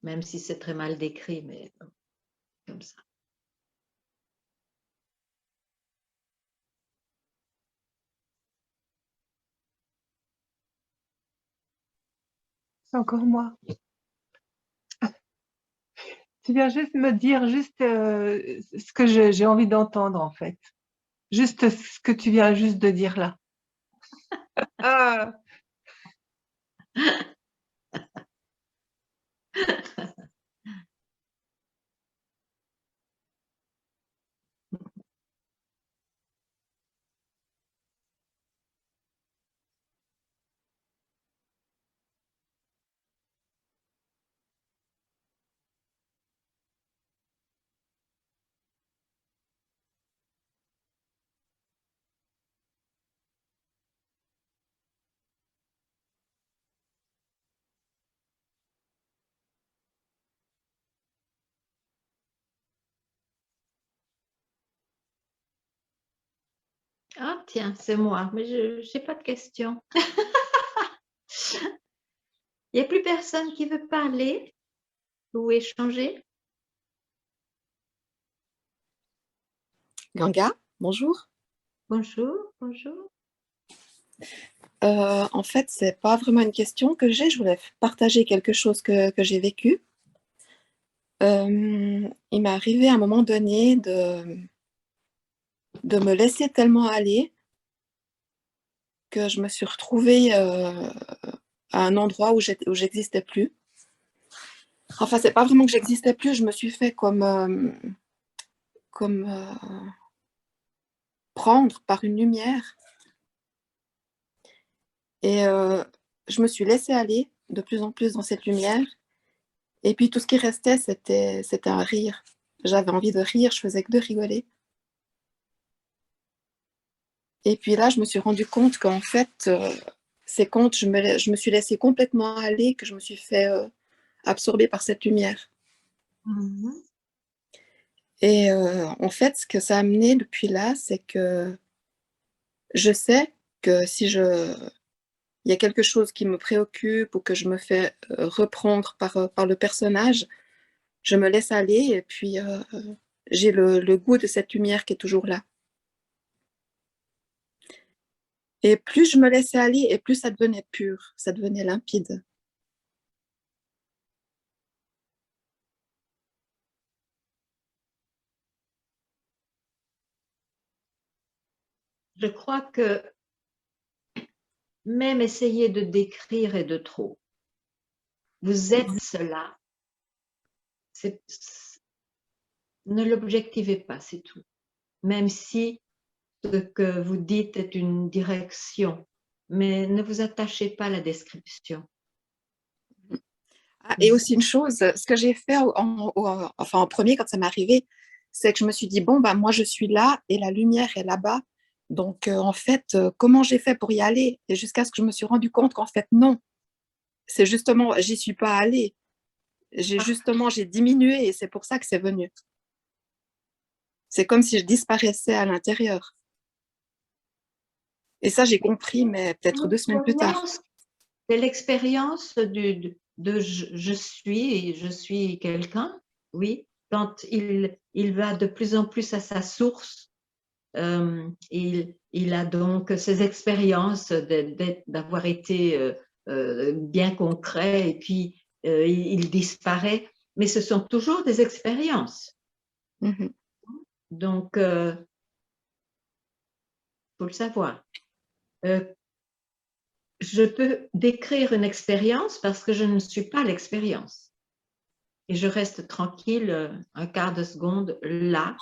Même si c'est très mal décrit, mais comme ça. C'est encore moi. Tu viens juste me dire ce que j'ai envie d'entendre, en fait. Juste ce que tu viens juste de dire là. Ah. Ah tiens, c'est moi, mais je n'ai pas de questions. Il n'y a plus personne qui veut parler ou échanger? Ganga, bonjour. Bonjour, bonjour. En fait, c'est pas vraiment une question que j'ai. Je voulais partager quelque chose que j'ai vécu. Il m'est arrivé à un moment donné de me laisser tellement aller que je me suis retrouvée à un endroit où j'existais plus. Enfin, c'est pas vraiment que j'existais plus. Je me suis fait comme prendre par une lumière. Et je me suis laissée aller de plus en plus dans cette lumière. Et puis tout ce qui restait, c'était un rire. J'avais envie de rire, je faisais que de rigoler. Et puis là, je me suis rendu compte qu'en fait, ces contes, je me suis laissée complètement aller, que je me suis fait absorber par cette lumière. Mhm. Et en fait, ce que ça a amené depuis là, c'est que je sais que si il y a quelque chose qui me préoccupe ou que je me fais reprendre par le personnage, je me laisse aller et puis j'ai le goût de cette lumière qui est toujours là. Et plus je me laissais aller, et plus ça devenait pur, ça devenait limpide. Je crois que même essayer de décrire est de trop. Vous êtes cela. Ne l'objectivez pas, c'est tout. Même si ce que vous dites est une direction, mais ne vous attachez pas à la description. Ah, et aussi une chose, ce que j'ai fait en premier quand ça m'est arrivé, c'est que je me suis dit, bon, bah, moi je suis là et la lumière est là-bas. Donc en fait, comment j'ai fait pour y aller? Et jusqu'à ce que je me suis rendu compte qu'en fait, non. C'est justement, j'y suis pas allée. J'ai diminué et c'est pour ça que c'est venu. C'est comme si je disparaissais à l'intérieur. Et ça, j'ai compris, mais peut-être 2 semaines plus tard. C'est l'expérience de je suis quelqu'un, oui. Quand il va de plus en plus à sa source, il a donc ces expériences d'avoir été bien concret et puis il disparaît. Mais ce sont toujours des expériences. Mm-hmm. Donc, faut le savoir. Je peux décrire une expérience parce que je ne suis pas l'expérience. Et je reste tranquille un quart de seconde là,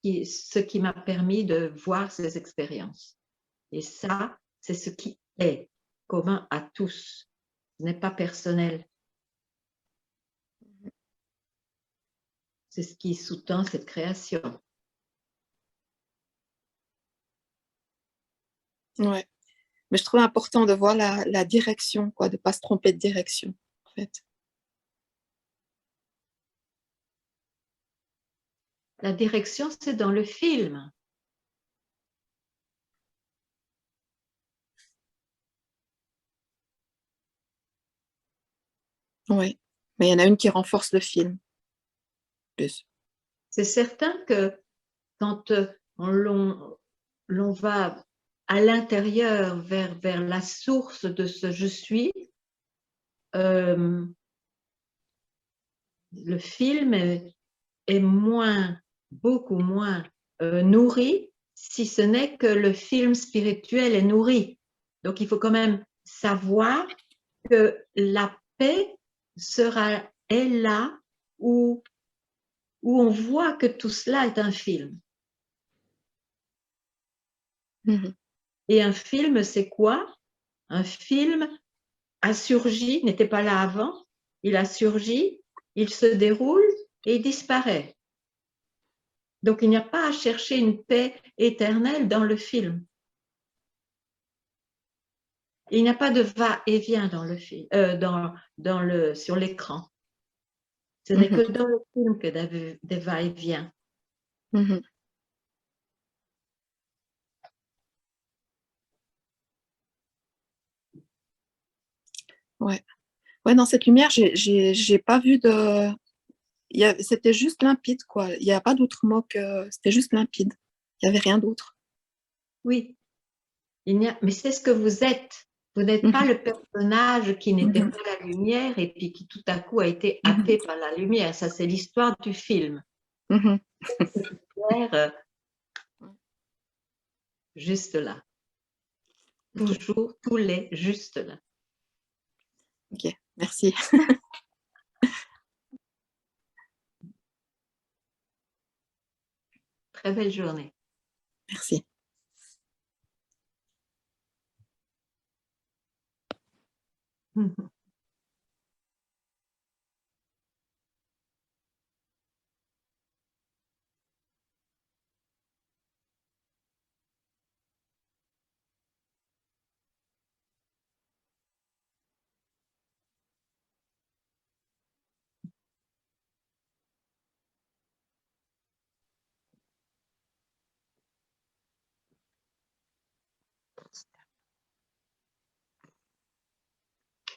ce qui m'a permis de voir ces expériences. Et ça, c'est ce qui est commun à tous. Ce n'est pas personnel. C'est ce qui sous-tend cette création. Ouais. Mais je trouve important de voir la direction, quoi, de ne pas se tromper de direction, en fait. La direction, c'est dans le film. Oui, mais il y en a une qui renforce le film. Plus. C'est certain que quand l'on va à l'intérieur vers la source de ce je suis, le film est beaucoup moins nourri, si ce n'est que le film spirituel est nourri. Donc il faut quand même savoir que la paix est là où on voit que tout cela est un film. Mm-hmm. Et un film, c'est quoi? Un film a surgi, n'était pas là avant, il a surgi, il se déroule et il disparaît. Donc il n'y a pas à chercher une paix éternelle dans le film. Il n'y a pas de va-et-vient dans le film, sur l'écran. Ce n'est que dans le film que des va-et-vient. Mm-hmm. Ouais. Ouais, dans cette lumière, j'ai pas vu de. C'était juste limpide, quoi. Il n'y a pas d'autre mot que. C'était juste limpide. Il n'y avait rien d'autre. Oui, mais c'est ce que vous êtes. Vous n'êtes pas le personnage qui n'était pas la lumière et puis qui tout à coup a été happé par la lumière. Ça, c'est l'histoire du film. Juste là. Toujours, tous les juste là. Ok, merci. Très belle journée. Merci.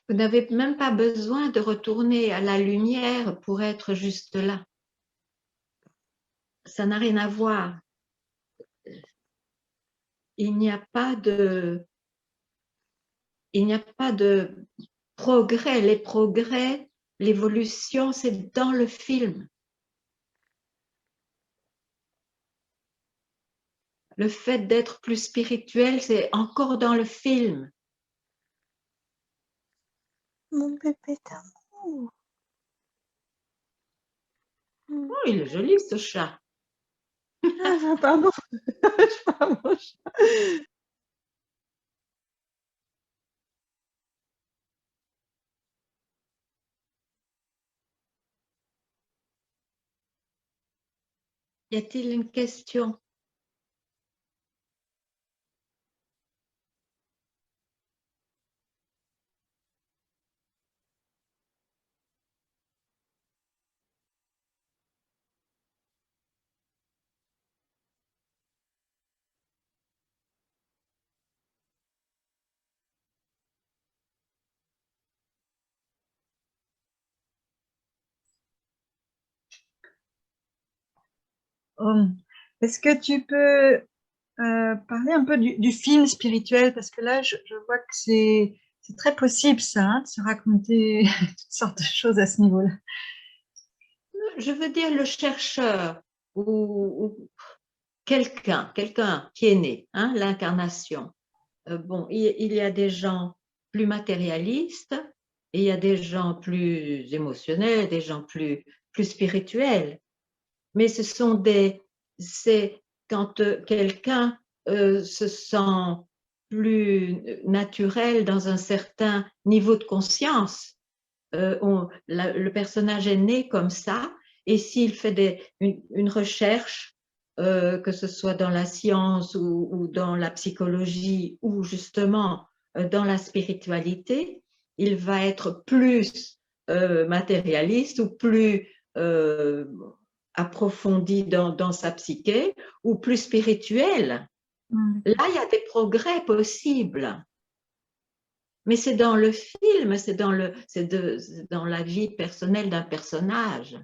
Vous n'avez même pas besoin de retourner à la lumière pour être juste là. Ça n'a rien à voir. Il n'y a pas de progrès. Les progrès, l'évolution, c'est dans le film. Le fait d'être plus spirituel, c'est encore dans le film. Mon bébé d'amour. Oh, il est joli ce chat. Ah, pardon. Je parle mon chat. Y a-t-il une question? Est-ce que tu peux parler un peu du film spirituel? Parce que là, je vois que c'est très possible, ça, hein, de se raconter toutes sortes de choses à ce niveau-là. Je veux dire le chercheur ou quelqu'un qui est né, hein, l'incarnation. Bon, il y a des gens plus matérialistes et il y a des gens plus émotionnels, des gens plus spirituels. Mais c'est quand quelqu'un se sent plus naturel dans un certain niveau de conscience. Le personnage est né comme ça, et s'il fait une recherche, que ce soit dans la science ou dans la psychologie ou justement dans la spiritualité, il va être plus matérialiste ou plus approfondi dans sa psyché ou plus spirituel. Là, il y a des progrès possibles. Mais c'est dans le film, c'est dans la vie personnelle d'un personnage.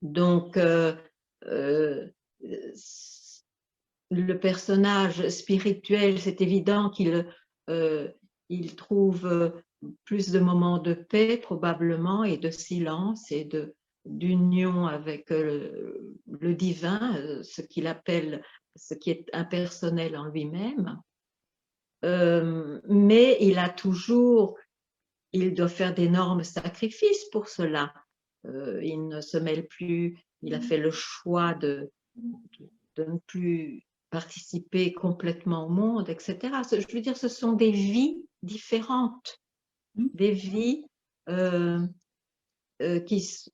Donc, le personnage spirituel, c'est évident qu'il trouve plus de moments de paix probablement et de silence et d'union avec le divin, ce qu'il appelle, ce qui est impersonnel en lui-même. Mais il doit faire d'énormes sacrifices pour cela. Il ne se mêle plus, il a fait le choix de ne plus participer complètement au monde, etc. Je veux dire, ce sont des vies différentes, des vies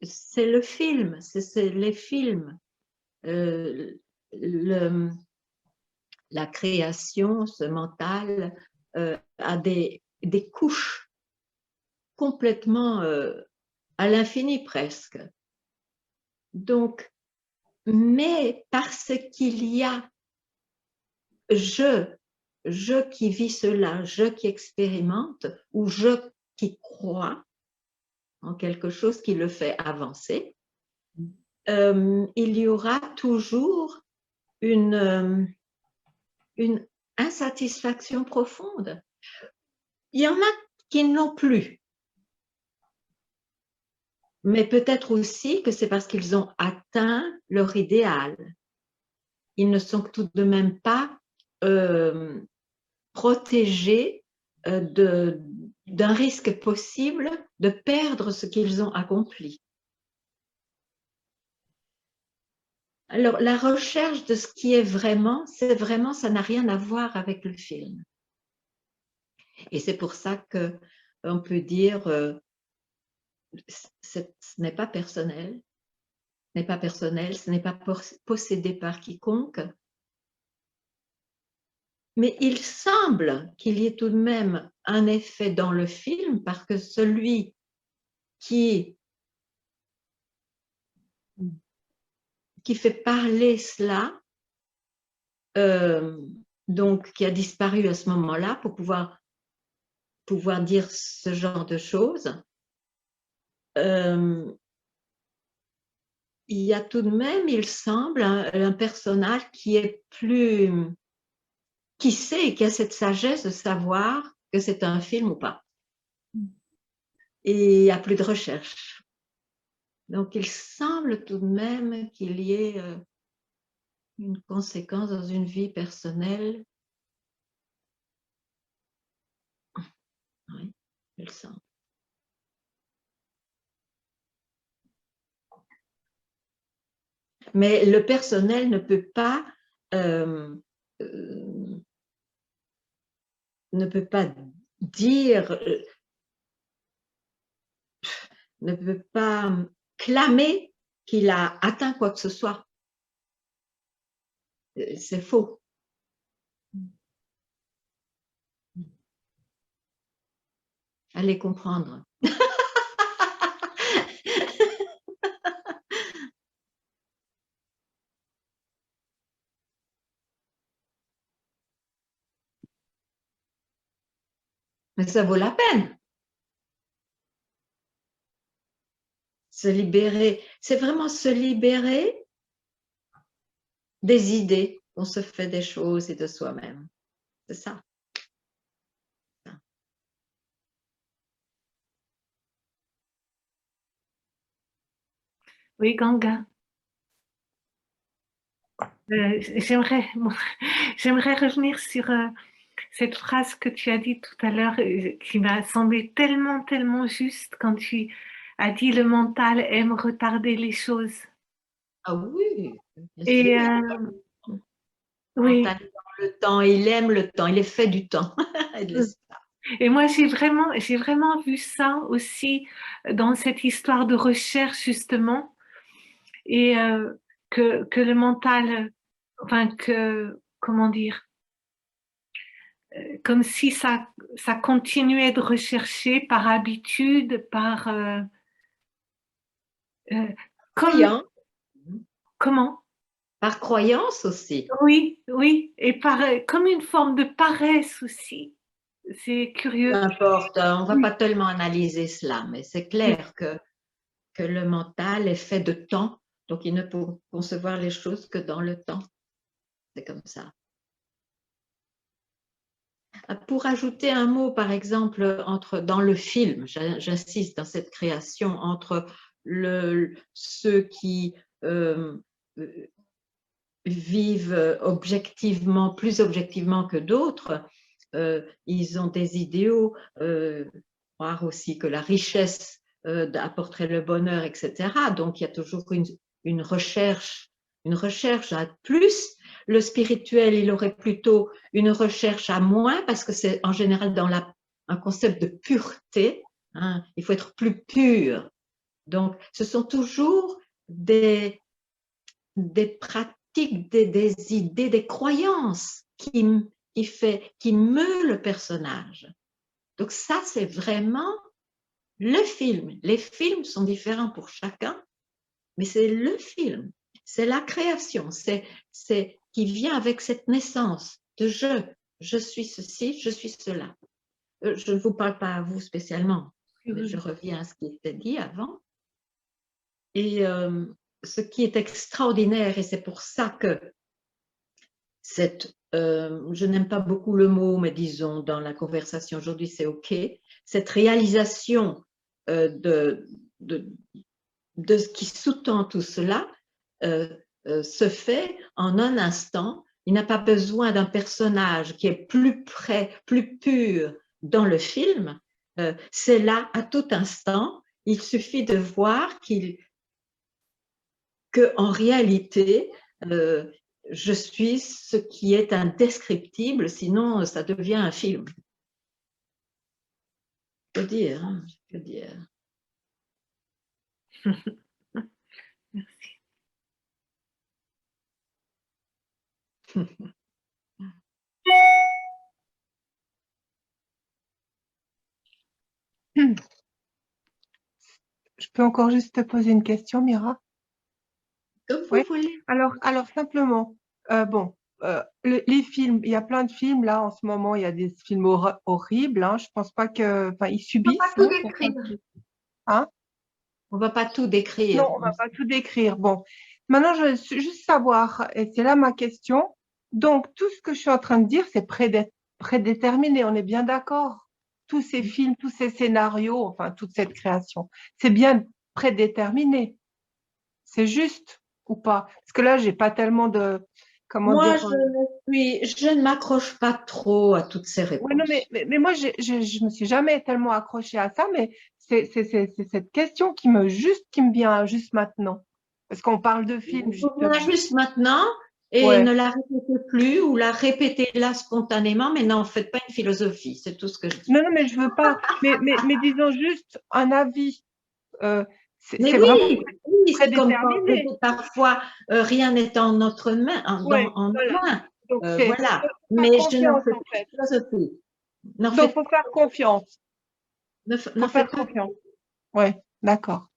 c'est le film, c'est les films. La création, ce mental, a des couches complètement à l'infini presque. Donc, mais parce qu'il y a je qui vis cela, je qui expérimente, ou je qui crois en quelque chose qui le fait avancer, il y aura toujours une insatisfaction profonde. Il y en a qui n'ont plus. Mais peut-être aussi que c'est parce qu'ils ont atteint leur idéal. Ils ne sont tout de même pas protégés d'un risque possible de perdre ce qu'ils ont accompli. Alors, la recherche de ce qui est vraiment, ça n'a rien à voir avec le film. Et c'est pour ça qu'on peut dire, ce n'est pas personnel, ce n'est pas possédé par quiconque, mais il semble qu'il y ait tout de même un effet dans le film parce que celui qui fait parler cela, donc qui a disparu à ce moment-là pour pouvoir dire ce genre de choses, il y a tout de même, il semble, un personnage qui est plus, qui sait, qui a cette sagesse de savoir que c'est un film ou pas. Et il n'y a plus de recherche. Donc, il semble tout de même qu'il y ait une conséquence dans une vie personnelle. Oui, il semble. Mais le personnel ne peut pas dire, ne peut pas clamer qu'il a atteint quoi que ce soit. C'est faux. Allez comprendre. Mais ça vaut la peine. Se libérer, c'est vraiment se libérer des idées qu'on se fait des choses et de soi-même. C'est ça. Oui, Ganga. J'aimerais revenir sur cette phrase que tu as dit tout à l'heure, qui m'a semblé tellement, tellement juste quand tu as dit le mental aime retarder les choses. Ah oui. Et oui. Le temps, il aime le temps, il est fait du temps. Et moi, j'ai vraiment vu ça aussi dans cette histoire de recherche, justement, et que le mental, enfin, comment dire, comme si ça continuait de rechercher par habitude, par... croyance. Comment? Par croyance aussi. Oui, oui, et comme une forme de paresse aussi. C'est curieux. Peu importe, on ne va pas tellement analyser cela, mais c'est clair que le mental est fait de temps, donc il ne peut concevoir les choses que dans le temps. C'est comme ça. Pour ajouter un mot, par exemple, dans le film, j'insiste dans cette création, entre ceux qui vivent objectivement, plus objectivement que d'autres, ils ont des idéaux, croire aussi que la richesse apporterait le bonheur, etc. Donc, il y a toujours une recherche à plus. Le spirituel, il aurait plutôt une recherche à moins, parce que c'est en général dans un concept de pureté. Hein, il faut être plus pur. Donc, ce sont toujours des pratiques, des idées, des croyances qui meut le personnage. Donc ça, c'est vraiment le film. Les films sont différents pour chacun, mais c'est le film, c'est la création, c'est qui vient avec cette naissance de je je suis ceci, je suis cela. Je ne vous parle pas à vous spécialement, mais je reviens à ce qui était dit avant. Et ce qui est extraordinaire, et c'est pour ça que je n'aime pas beaucoup le mot, mais disons dans la conversation aujourd'hui, c'est OK, cette réalisation de ce qui sous-tend tout cela se fait en un instant. Il n'a pas besoin d'un personnage qui est plus près, plus pur dans le film. C'est là à tout instant. Il suffit de voir qu'en réalité, je suis ce qui est indescriptible, sinon ça devient un film. Que dire, hein, que dire. Merci. Je peux encore juste te poser une question, Mira? Comme vous Oui. voulez. Alors simplement, bon, les films, il y a plein de films là en ce moment, il y a des films horribles, hein, je pense pas que, enfin, ils subissent. On va pas tout décrire. Hein? On va pas tout décrire. Non, on va pas tout décrire. Bon, maintenant je veux juste savoir, et c'est là ma question. Donc tout ce que je suis en train de dire, c'est prédéterminé. On est bien d'accord. Tous ces films, tous ces scénarios, enfin toute cette création, c'est bien prédéterminé. C'est juste ou pas? Parce que là, j'ai pas tellement de, comment Moi, dire. je ne m'accroche pas trop à toutes ces réponses. Ouais, non, mais moi, je me suis jamais tellement accrochée à ça, mais c'est cette question qui me vient juste maintenant. Parce qu'on parle de films, justement. Juste maintenant, et Ouais. ne la répétez plus ou la répétez-là spontanément, mais n'en faites pas une philosophie, c'est tout ce que je dis. Non, mais je veux pas. Mais disons juste un avis. C'est Mais vraiment oui, c'est comme quand prédéterminé. parfois rien n'est en notre main, Ouais, en nos voilà. mains. Donc, Voilà. faut Mais faire je n'en confiance, fais en pas fait. de philosophie. Donc, faut faire confiance. N'en Faut faites faire pas. confiance. Ouais, d'accord.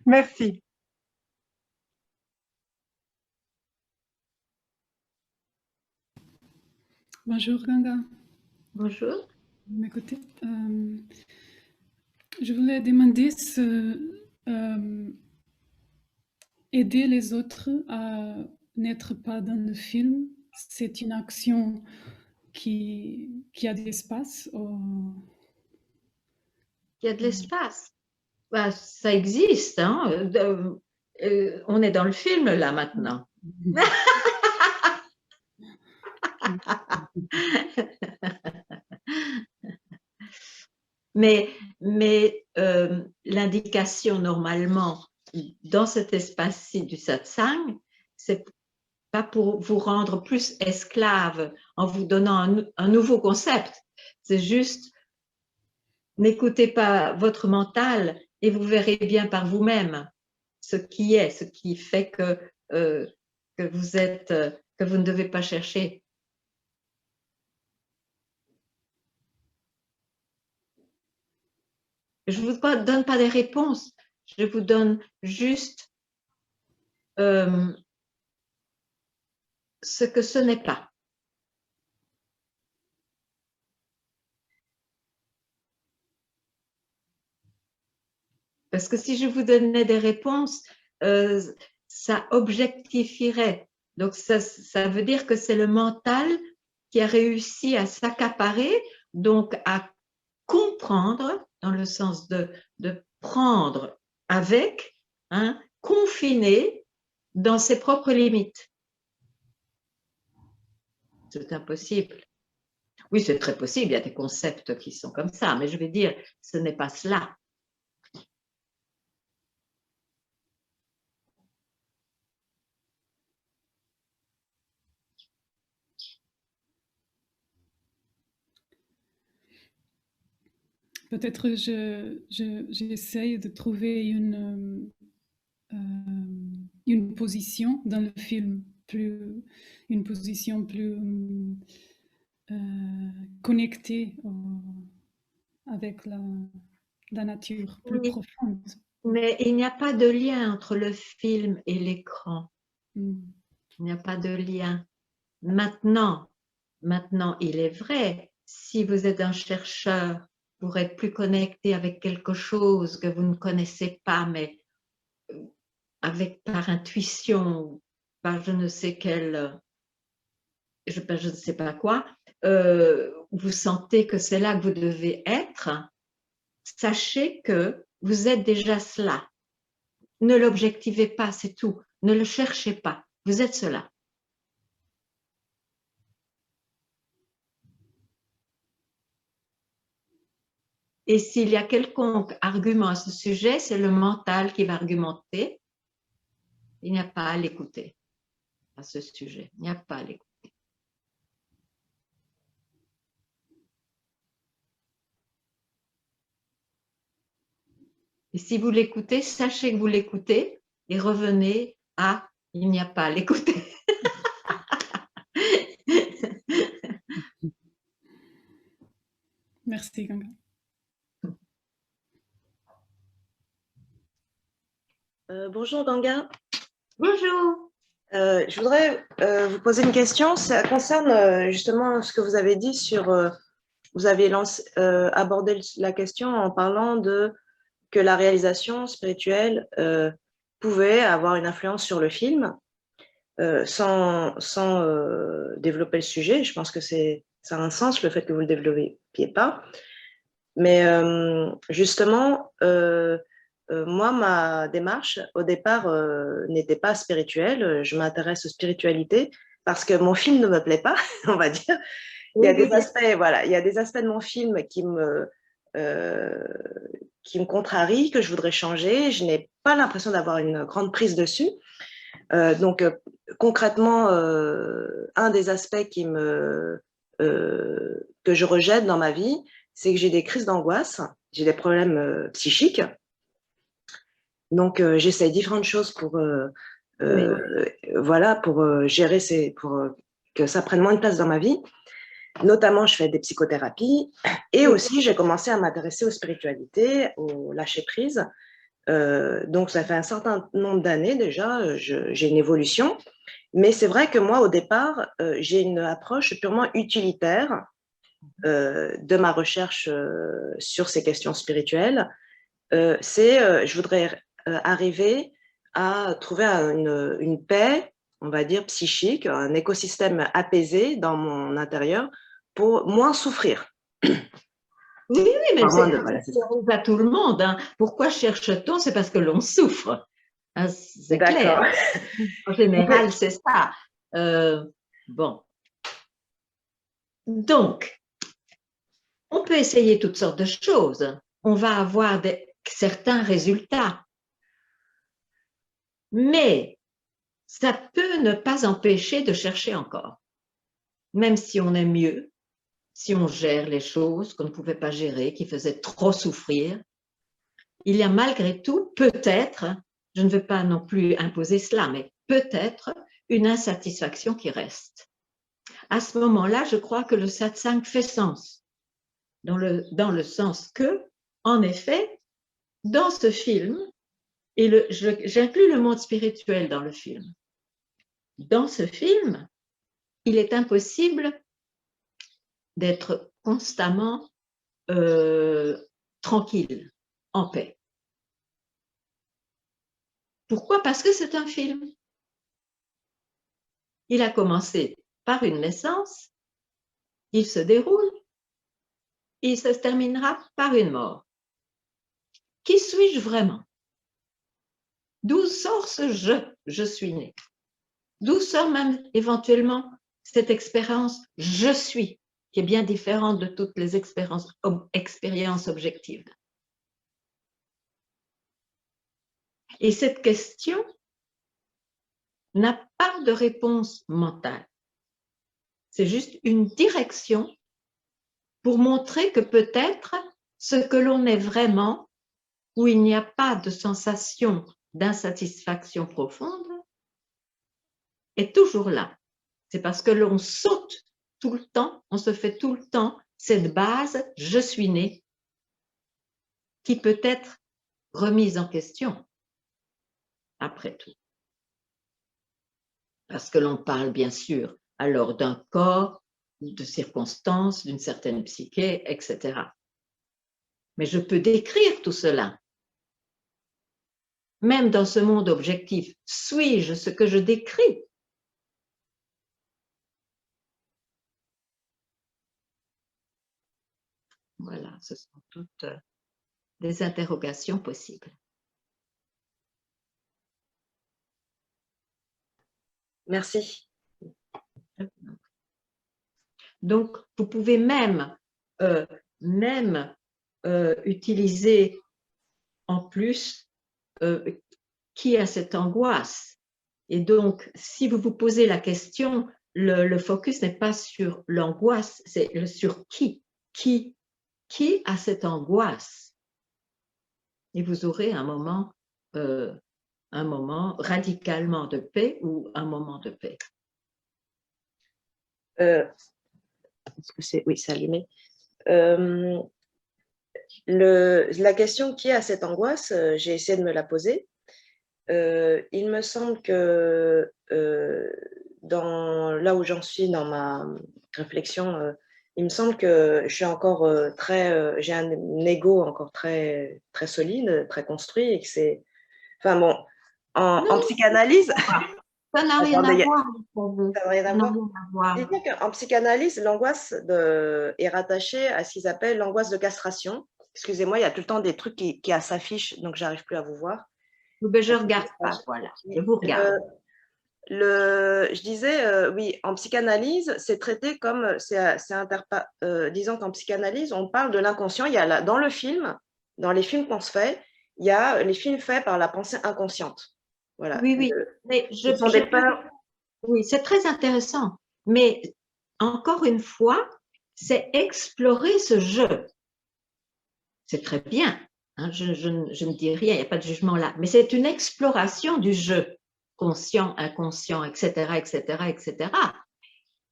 Merci. Bonjour Ganga. Bonjour. Vous m'écoutez? Je voulais demander aider les autres à n'être pas dans le film, c'est une action qui a de l'espace? Il y a de l'espace. Bah, ça existe. Hein. On est dans le film là maintenant. Mais l'indication normalement dans cet espace-ci du satsang, c'est pas pour vous rendre plus esclave en vous donnant un nouveau concept. C'est juste, n'écoutez pas votre mental et vous verrez bien par vous-même ce qui fait que vous ne devez pas chercher. Je ne vous donne pas des réponses, je vous donne juste ce que ce n'est pas. Parce que si je vous donnais des réponses, ça objectifierait. Donc, ça veut dire que c'est le mental qui a réussi à s'accaparer, donc à comprendre, dans le sens de prendre avec, hein, confiner dans ses propres limites. C'est impossible. Oui, c'est très possible, il y a des concepts qui sont comme ça, mais je vais dire, ce n'est pas cela. Peut-être j'essaye de trouver une position dans le film, une position plus connectée avec la nature, plus profonde. Mais il n'y a pas de lien entre le film et l'écran. Il n'y a pas de lien. Maintenant, il est vrai, si vous êtes un chercheur pour être plus connecté avec quelque chose que vous ne connaissez pas, mais par intuition, par je ne sais quel, je ne sais pas quoi, vous sentez que c'est là que vous devez être, sachez que vous êtes déjà cela. Ne l'objectivez pas, c'est tout. Ne le cherchez pas. Vous êtes cela. Et s'il y a quelconque argument à ce sujet, c'est le mental qui va argumenter. Il n'y a pas à l'écouter à ce sujet. Il n'y a pas à l'écouter. Et si vous l'écoutez, sachez que vous l'écoutez et revenez à « il n'y a pas à l'écouter ». Merci, Ganga. Bonjour Ganga. Bonjour. Je voudrais vous poser une question. Ça concerne justement ce que vous avez dit sur. Vous avez abordé la question en parlant que la réalisation spirituelle pouvait avoir une influence sur le film sans développer le sujet. Je pense que ça a un sens le fait que vous ne le développiez pas. Mais justement, moi, ma démarche, au départ, n'était pas spirituelle. Je m'intéresse aux spiritualités parce que mon film ne me plaît pas, on va dire. Il y a des aspects, voilà, il y a des aspects de mon film qui me contrarient, que je voudrais changer. Je n'ai pas l'impression d'avoir une grande prise dessus. Donc, concrètement, un des aspects que je rejette dans ma vie, c'est que j'ai des crises d'angoisse, j'ai des problèmes psychiques. Donc, j'essaie différentes choses pour, voilà, pour gérer pour que ça prenne moins de place dans ma vie. Notamment, je fais des psychothérapies et aussi, j'ai commencé à m'intéresser aux spiritualités, au lâcher-prise. Donc, ça fait un certain nombre d'années déjà, j'ai une évolution. Mais c'est vrai que moi, au départ, j'ai une approche purement utilitaire de ma recherche sur ces questions spirituelles. Je voudrais arriver à trouver une paix, on va dire, psychique, un écosystème apaisé dans mon intérieur pour moins souffrir. Oui, mais c'est à tout le monde. Hein. Pourquoi cherche-t-on? C'est parce que l'on souffre. Hein, c'est clair. En général, c'est ça. Bon. Donc, on peut essayer toutes sortes de choses. On va avoir certains résultats. Mais ça peut ne pas empêcher de chercher encore. Même si on est mieux, si on gère les choses qu'on ne pouvait pas gérer, qui faisaient trop souffrir, il y a malgré tout, peut-être, je ne veux pas non plus imposer cela, mais peut-être une insatisfaction qui reste. À ce moment-là, je crois que le satsang fait sens, dans le sens que, en effet, dans ce film, et j'inclus le monde spirituel dans le film, dans ce film, il est impossible d'être constamment tranquille, en paix. Pourquoi? Parce que c'est un film. Il a commencé par une naissance, il se déroule, il se terminera par une mort. Qui suis-je vraiment? D'où sort ce je suis né? D'où sort même éventuellement cette expérience je suis, qui est bien différente de toutes les expériences objectives. Et cette question n'a pas de réponse mentale. C'est juste une direction pour montrer que peut-être ce que l'on est vraiment, où il n'y a pas de sensation d'insatisfaction profonde, est toujours là. C'est parce que l'on saute tout le temps, on se fait tout le temps cette base « je suis né » qui peut être remise en question après tout. Parce que l'on parle bien sûr alors d'un corps, de circonstances, d'une certaine psyché, etc. Mais je peux décrire tout cela. Même dans ce monde objectif, suis-je ce que je décris? Voilà, ce sont toutes des interrogations possibles. Merci. Donc, vous pouvez même utiliser en plus qui a cette angoisse. Et donc, si vous vous posez la question, le focus n'est pas sur l'angoisse, c'est sur qui a cette angoisse. Et vous aurez un moment radicalement de paix ou un moment de paix. Est-ce que c'est… Oui, c'est allumé. La question qui a cette angoisse, j'ai essayé de me la poser. Il me semble que là où j'en suis dans ma réflexion, il me semble que je suis encore j'ai un ego encore très, très solide, très construit, et que c'est… Enfin bon, en psychanalyse… Ça n'a rien à voir. Ça n'a rien à voir. C'est-à-dire qu'en psychanalyse, l'angoisse est rattachée à ce qu'ils appellent l'angoisse de castration. Excusez-moi, il y a tout le temps des trucs qui s'affichent, donc je n'arrive plus à vous voir. Mais je ne regarde pas, voilà, je vous regarde. Je disais, oui, en psychanalyse, c'est traité comme, disons qu'en psychanalyse, on parle de l'inconscient. Il y a dans le film, dans les films qu'on se fait, il y a les films faits par la pensée inconsciente. Voilà. Oui, oui, mais oui, c'est très intéressant. Mais encore une fois, c'est explorer ce jeu. C'est très bien. Hein, je ne dis rien, il n'y a pas de jugement là. Mais c'est une exploration du jeu, conscient, inconscient, etc., etc., etc.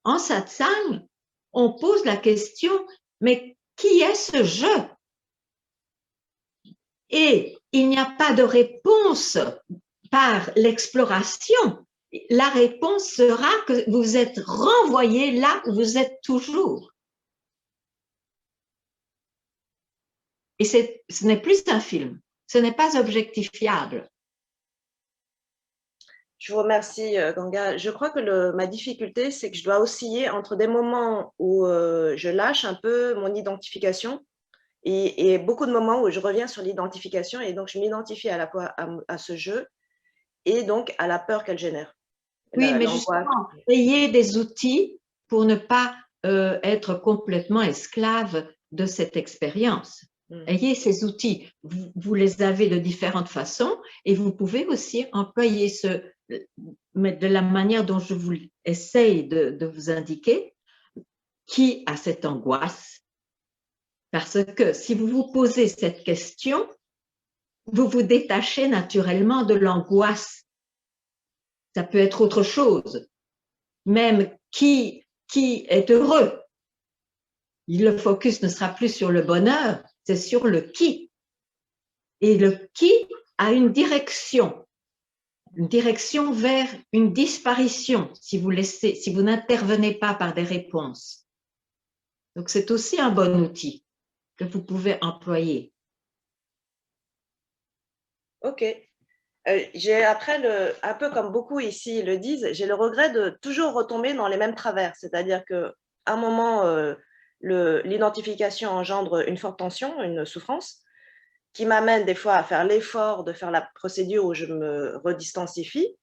En satsang, on pose la question, mais qui est ce jeu? Et il n'y a pas de réponse par l'exploration. La réponse sera que vous êtes renvoyé là où vous êtes toujours. Et ce n'est plus un film, ce n'est pas objectifiable. Je vous remercie, Ganga. Je crois que ma difficulté, c'est que je dois osciller entre des moments où je lâche un peu mon identification et beaucoup de moments où je reviens sur l'identification, et donc je m'identifie à la fois à ce jeu et donc à la peur qu'elle génère. Oui, mais justement, ayez des outils pour ne pas être complètement esclave de cette expérience. Ayez ces outils, vous les avez de différentes façons, et vous pouvez aussi employer mais de la manière dont je vous essaye de vous indiquer, qui a cette angoisse. Parce que si vous vous posez cette question, vous vous détachez naturellement de l'angoisse. Ça peut être autre chose. Même qui est heureux. Le focus ne sera plus sur le bonheur, c'est sur le qui. Et le qui a une direction vers une disparition si vous n'intervenez pas par des réponses. Donc c'est aussi un bon outil que vous pouvez employer. Ok. J'ai après, un peu comme beaucoup ici le disent, j'ai le regret de toujours retomber dans les mêmes travers. C'est-à-dire qu'à un moment, l'identification engendre une forte tension, une souffrance, qui m'amène des fois à faire l'effort de faire la procédure où je me redistancifie.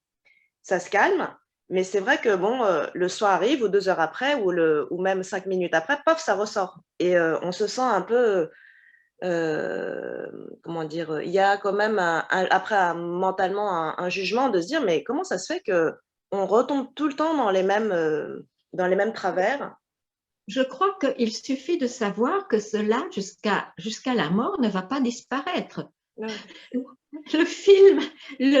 Ça se calme, mais c'est vrai que bon, le soir arrive, ou 2 heures après, ou même 5 minutes après, paf, ça ressort. Et on se sent un peu… comment dire, il y a quand même après mentalement un jugement de se dire, mais comment ça se fait qu'on retombe tout le temps dans les mêmes travers? Je crois qu'il suffit de savoir que cela, jusqu'à la mort, ne va pas disparaître. Ouais. Le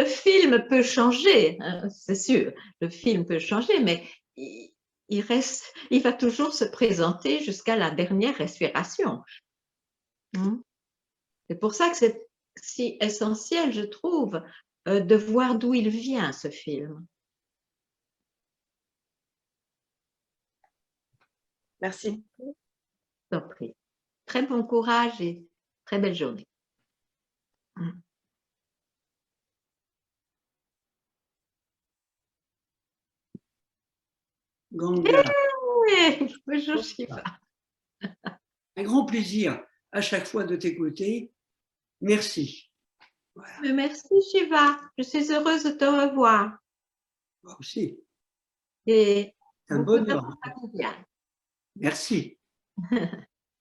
film peut changer, hein, c'est sûr, le film peut changer, mais il va toujours se présenter jusqu'à la dernière respiration. C'est pour ça que c'est si essentiel, je trouve, de voir d'où il vient, ce film. Merci. Je t'en prie. Très bon courage et très belle journée. Ganga, Bonjour Shiva. un grand plaisir à chaque fois de t'écouter. Merci. Mais merci Shiva, je suis heureuse de te revoir. Moi aussi. Et Un beaucoup bonheur. d'amour familial. Merci.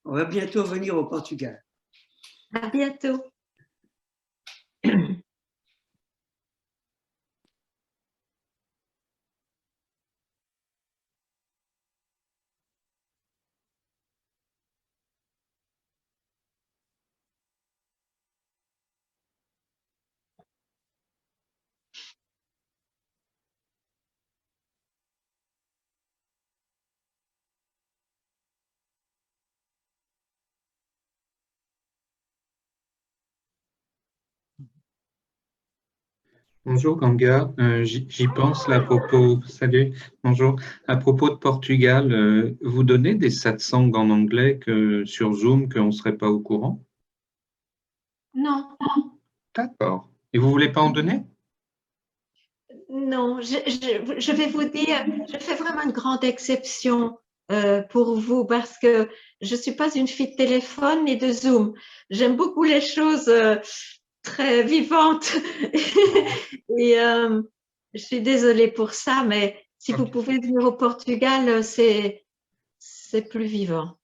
On va bientôt venir au Portugal. À bientôt. Bonjour Ganga. J'y pense là, à propos, salut, bonjour, à propos de Portugal, vous donnez des satsangs en anglais sur Zoom qu'on ne serait pas au courant? Non, D'accord. Et vous voulez pas en donner? non, je vais vous dire, je fais vraiment une grande exception pour vous parce que je ne suis pas une fille de téléphone ni de Zoom. J'aime beaucoup les choses très vivantes et je suis désolée pour ça, mais si vous pouvez venir au Portugal, c'est plus vivant.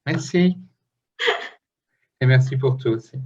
Merci. Et merci pour tout aussi.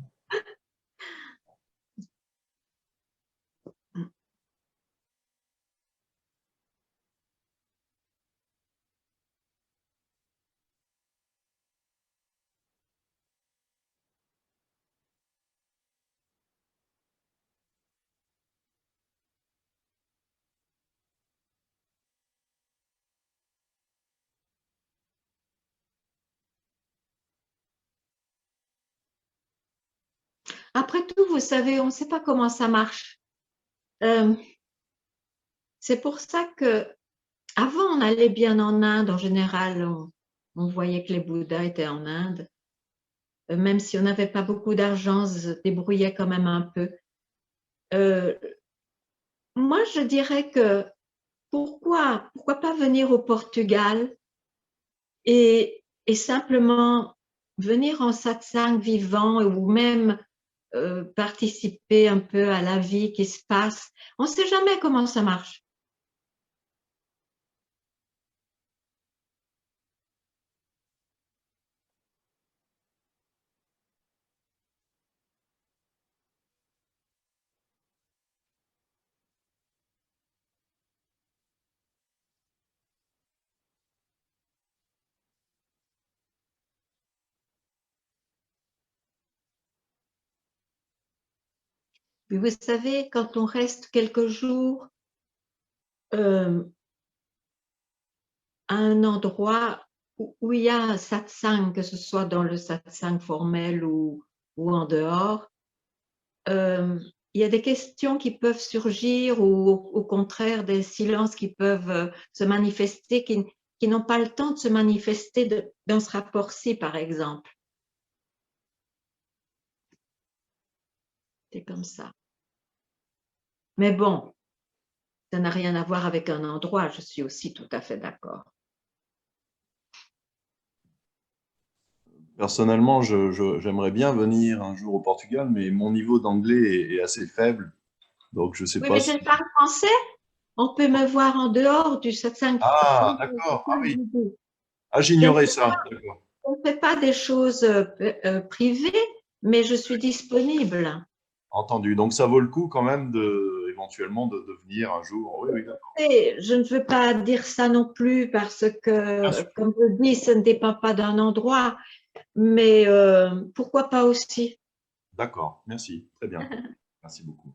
Après tout, vous savez, on ne sait pas comment ça marche. C'est pour ça que avant, on allait bien en Inde. En général, on voyait que les Bouddhas étaient en Inde. Même si on n'avait pas beaucoup d'argent, on se débrouillait quand même un peu. Moi, je dirais que pourquoi pas venir au Portugal et simplement venir en satsang vivant ou même participer un peu à la vie qui se passe. On ne sait jamais comment ça marche. Puis vous savez, quand on reste quelques jours à un endroit où il y a un satsang, que ce soit dans le satsang formel ou en dehors, il y a des questions qui peuvent surgir ou au contraire des silences qui peuvent se manifester, qui n'ont pas le temps de se manifester dans ce rapport-ci, par exemple. C'est comme ça. Mais bon, ça n'a rien à voir avec un endroit, je suis aussi tout à fait d'accord. Personnellement, j'aimerais bien venir un jour au Portugal, mais mon niveau d'anglais est assez faible. Donc, je ne sais Oui, pas mais si… je parle français. On peut me voir en dehors du satsang. Ah, d'accord. Ah oui. Ah, Je ne j'ignorais fais ça. pas, on ne fait pas des choses privées, mais je suis disponible. Entendu. Donc, ça vaut le coup quand même éventuellement de venir un jour. Oui, oui, d'accord. Et je ne veux pas dire ça non plus parce que, comme je dis, ça ne dépend pas d'un endroit, mais pourquoi pas aussi. D'accord. Merci. Très bien. Merci beaucoup.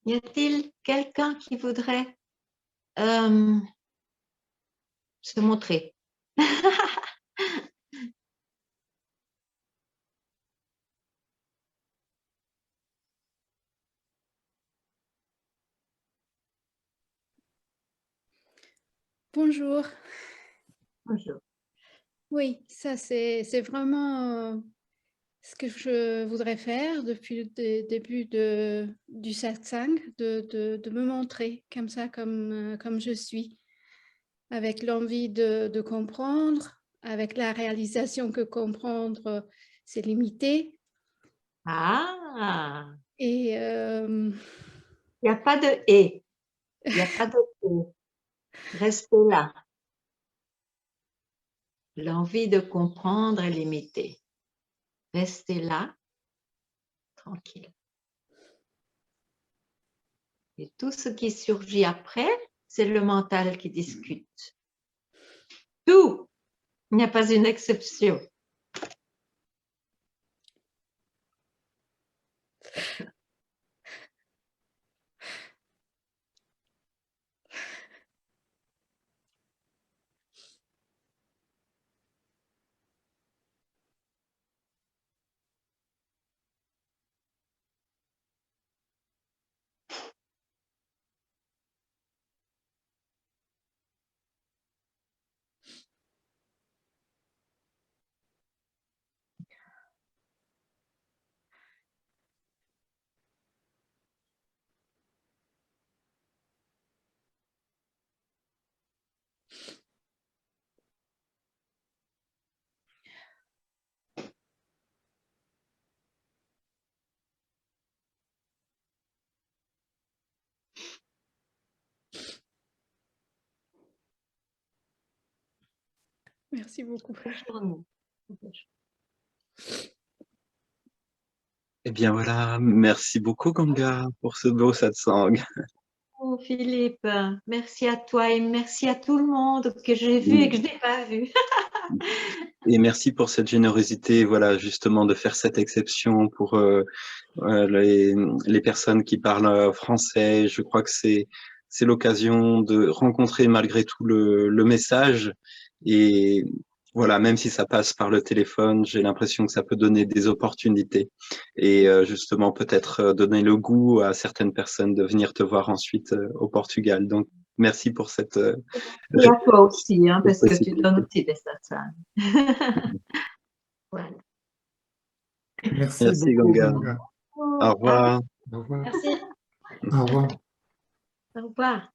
Y a-t-il quelqu'un qui voudrait se montrer? Bonjour. Bonjour. Oui, ça c'est vraiment ce que je voudrais faire depuis le début du satsang, de me montrer comme ça, comme je suis, avec l'envie de comprendre, avec la réalisation que comprendre, c'est limité. Ah, Et il n'y a pas de « et ». Il n'y a pas de « et ». Restez là. L'envie de comprendre est limitée. Restez là, tranquille. Et tout ce qui surgit après, c'est le mental qui discute. Tout. Il n'y a pas une exception. merci beaucoup. Bonne journée. Eh bien voilà, merci beaucoup Ganga pour ce beau satsang. Oh, Philippe, merci à toi et merci à tout le monde que j'ai vu et que je n'ai pas vu. Et merci pour cette générosité, voilà, justement de faire cette exception pour les personnes qui parlent français. Je crois que c'est l'occasion de rencontrer malgré tout le message. Et voilà, même si ça passe par le téléphone, j'ai l'impression que ça peut donner des opportunités. Et justement, peut-être donner le goût à certaines personnes de venir te voir ensuite au Portugal. Donc, merci pour cette... Et à toi aussi, hein, parce que tu donnes aussi des satsangs. Voilà. Merci beaucoup, Ganga. Ganga. Au revoir. Au revoir. Merci. Au revoir. Au revoir.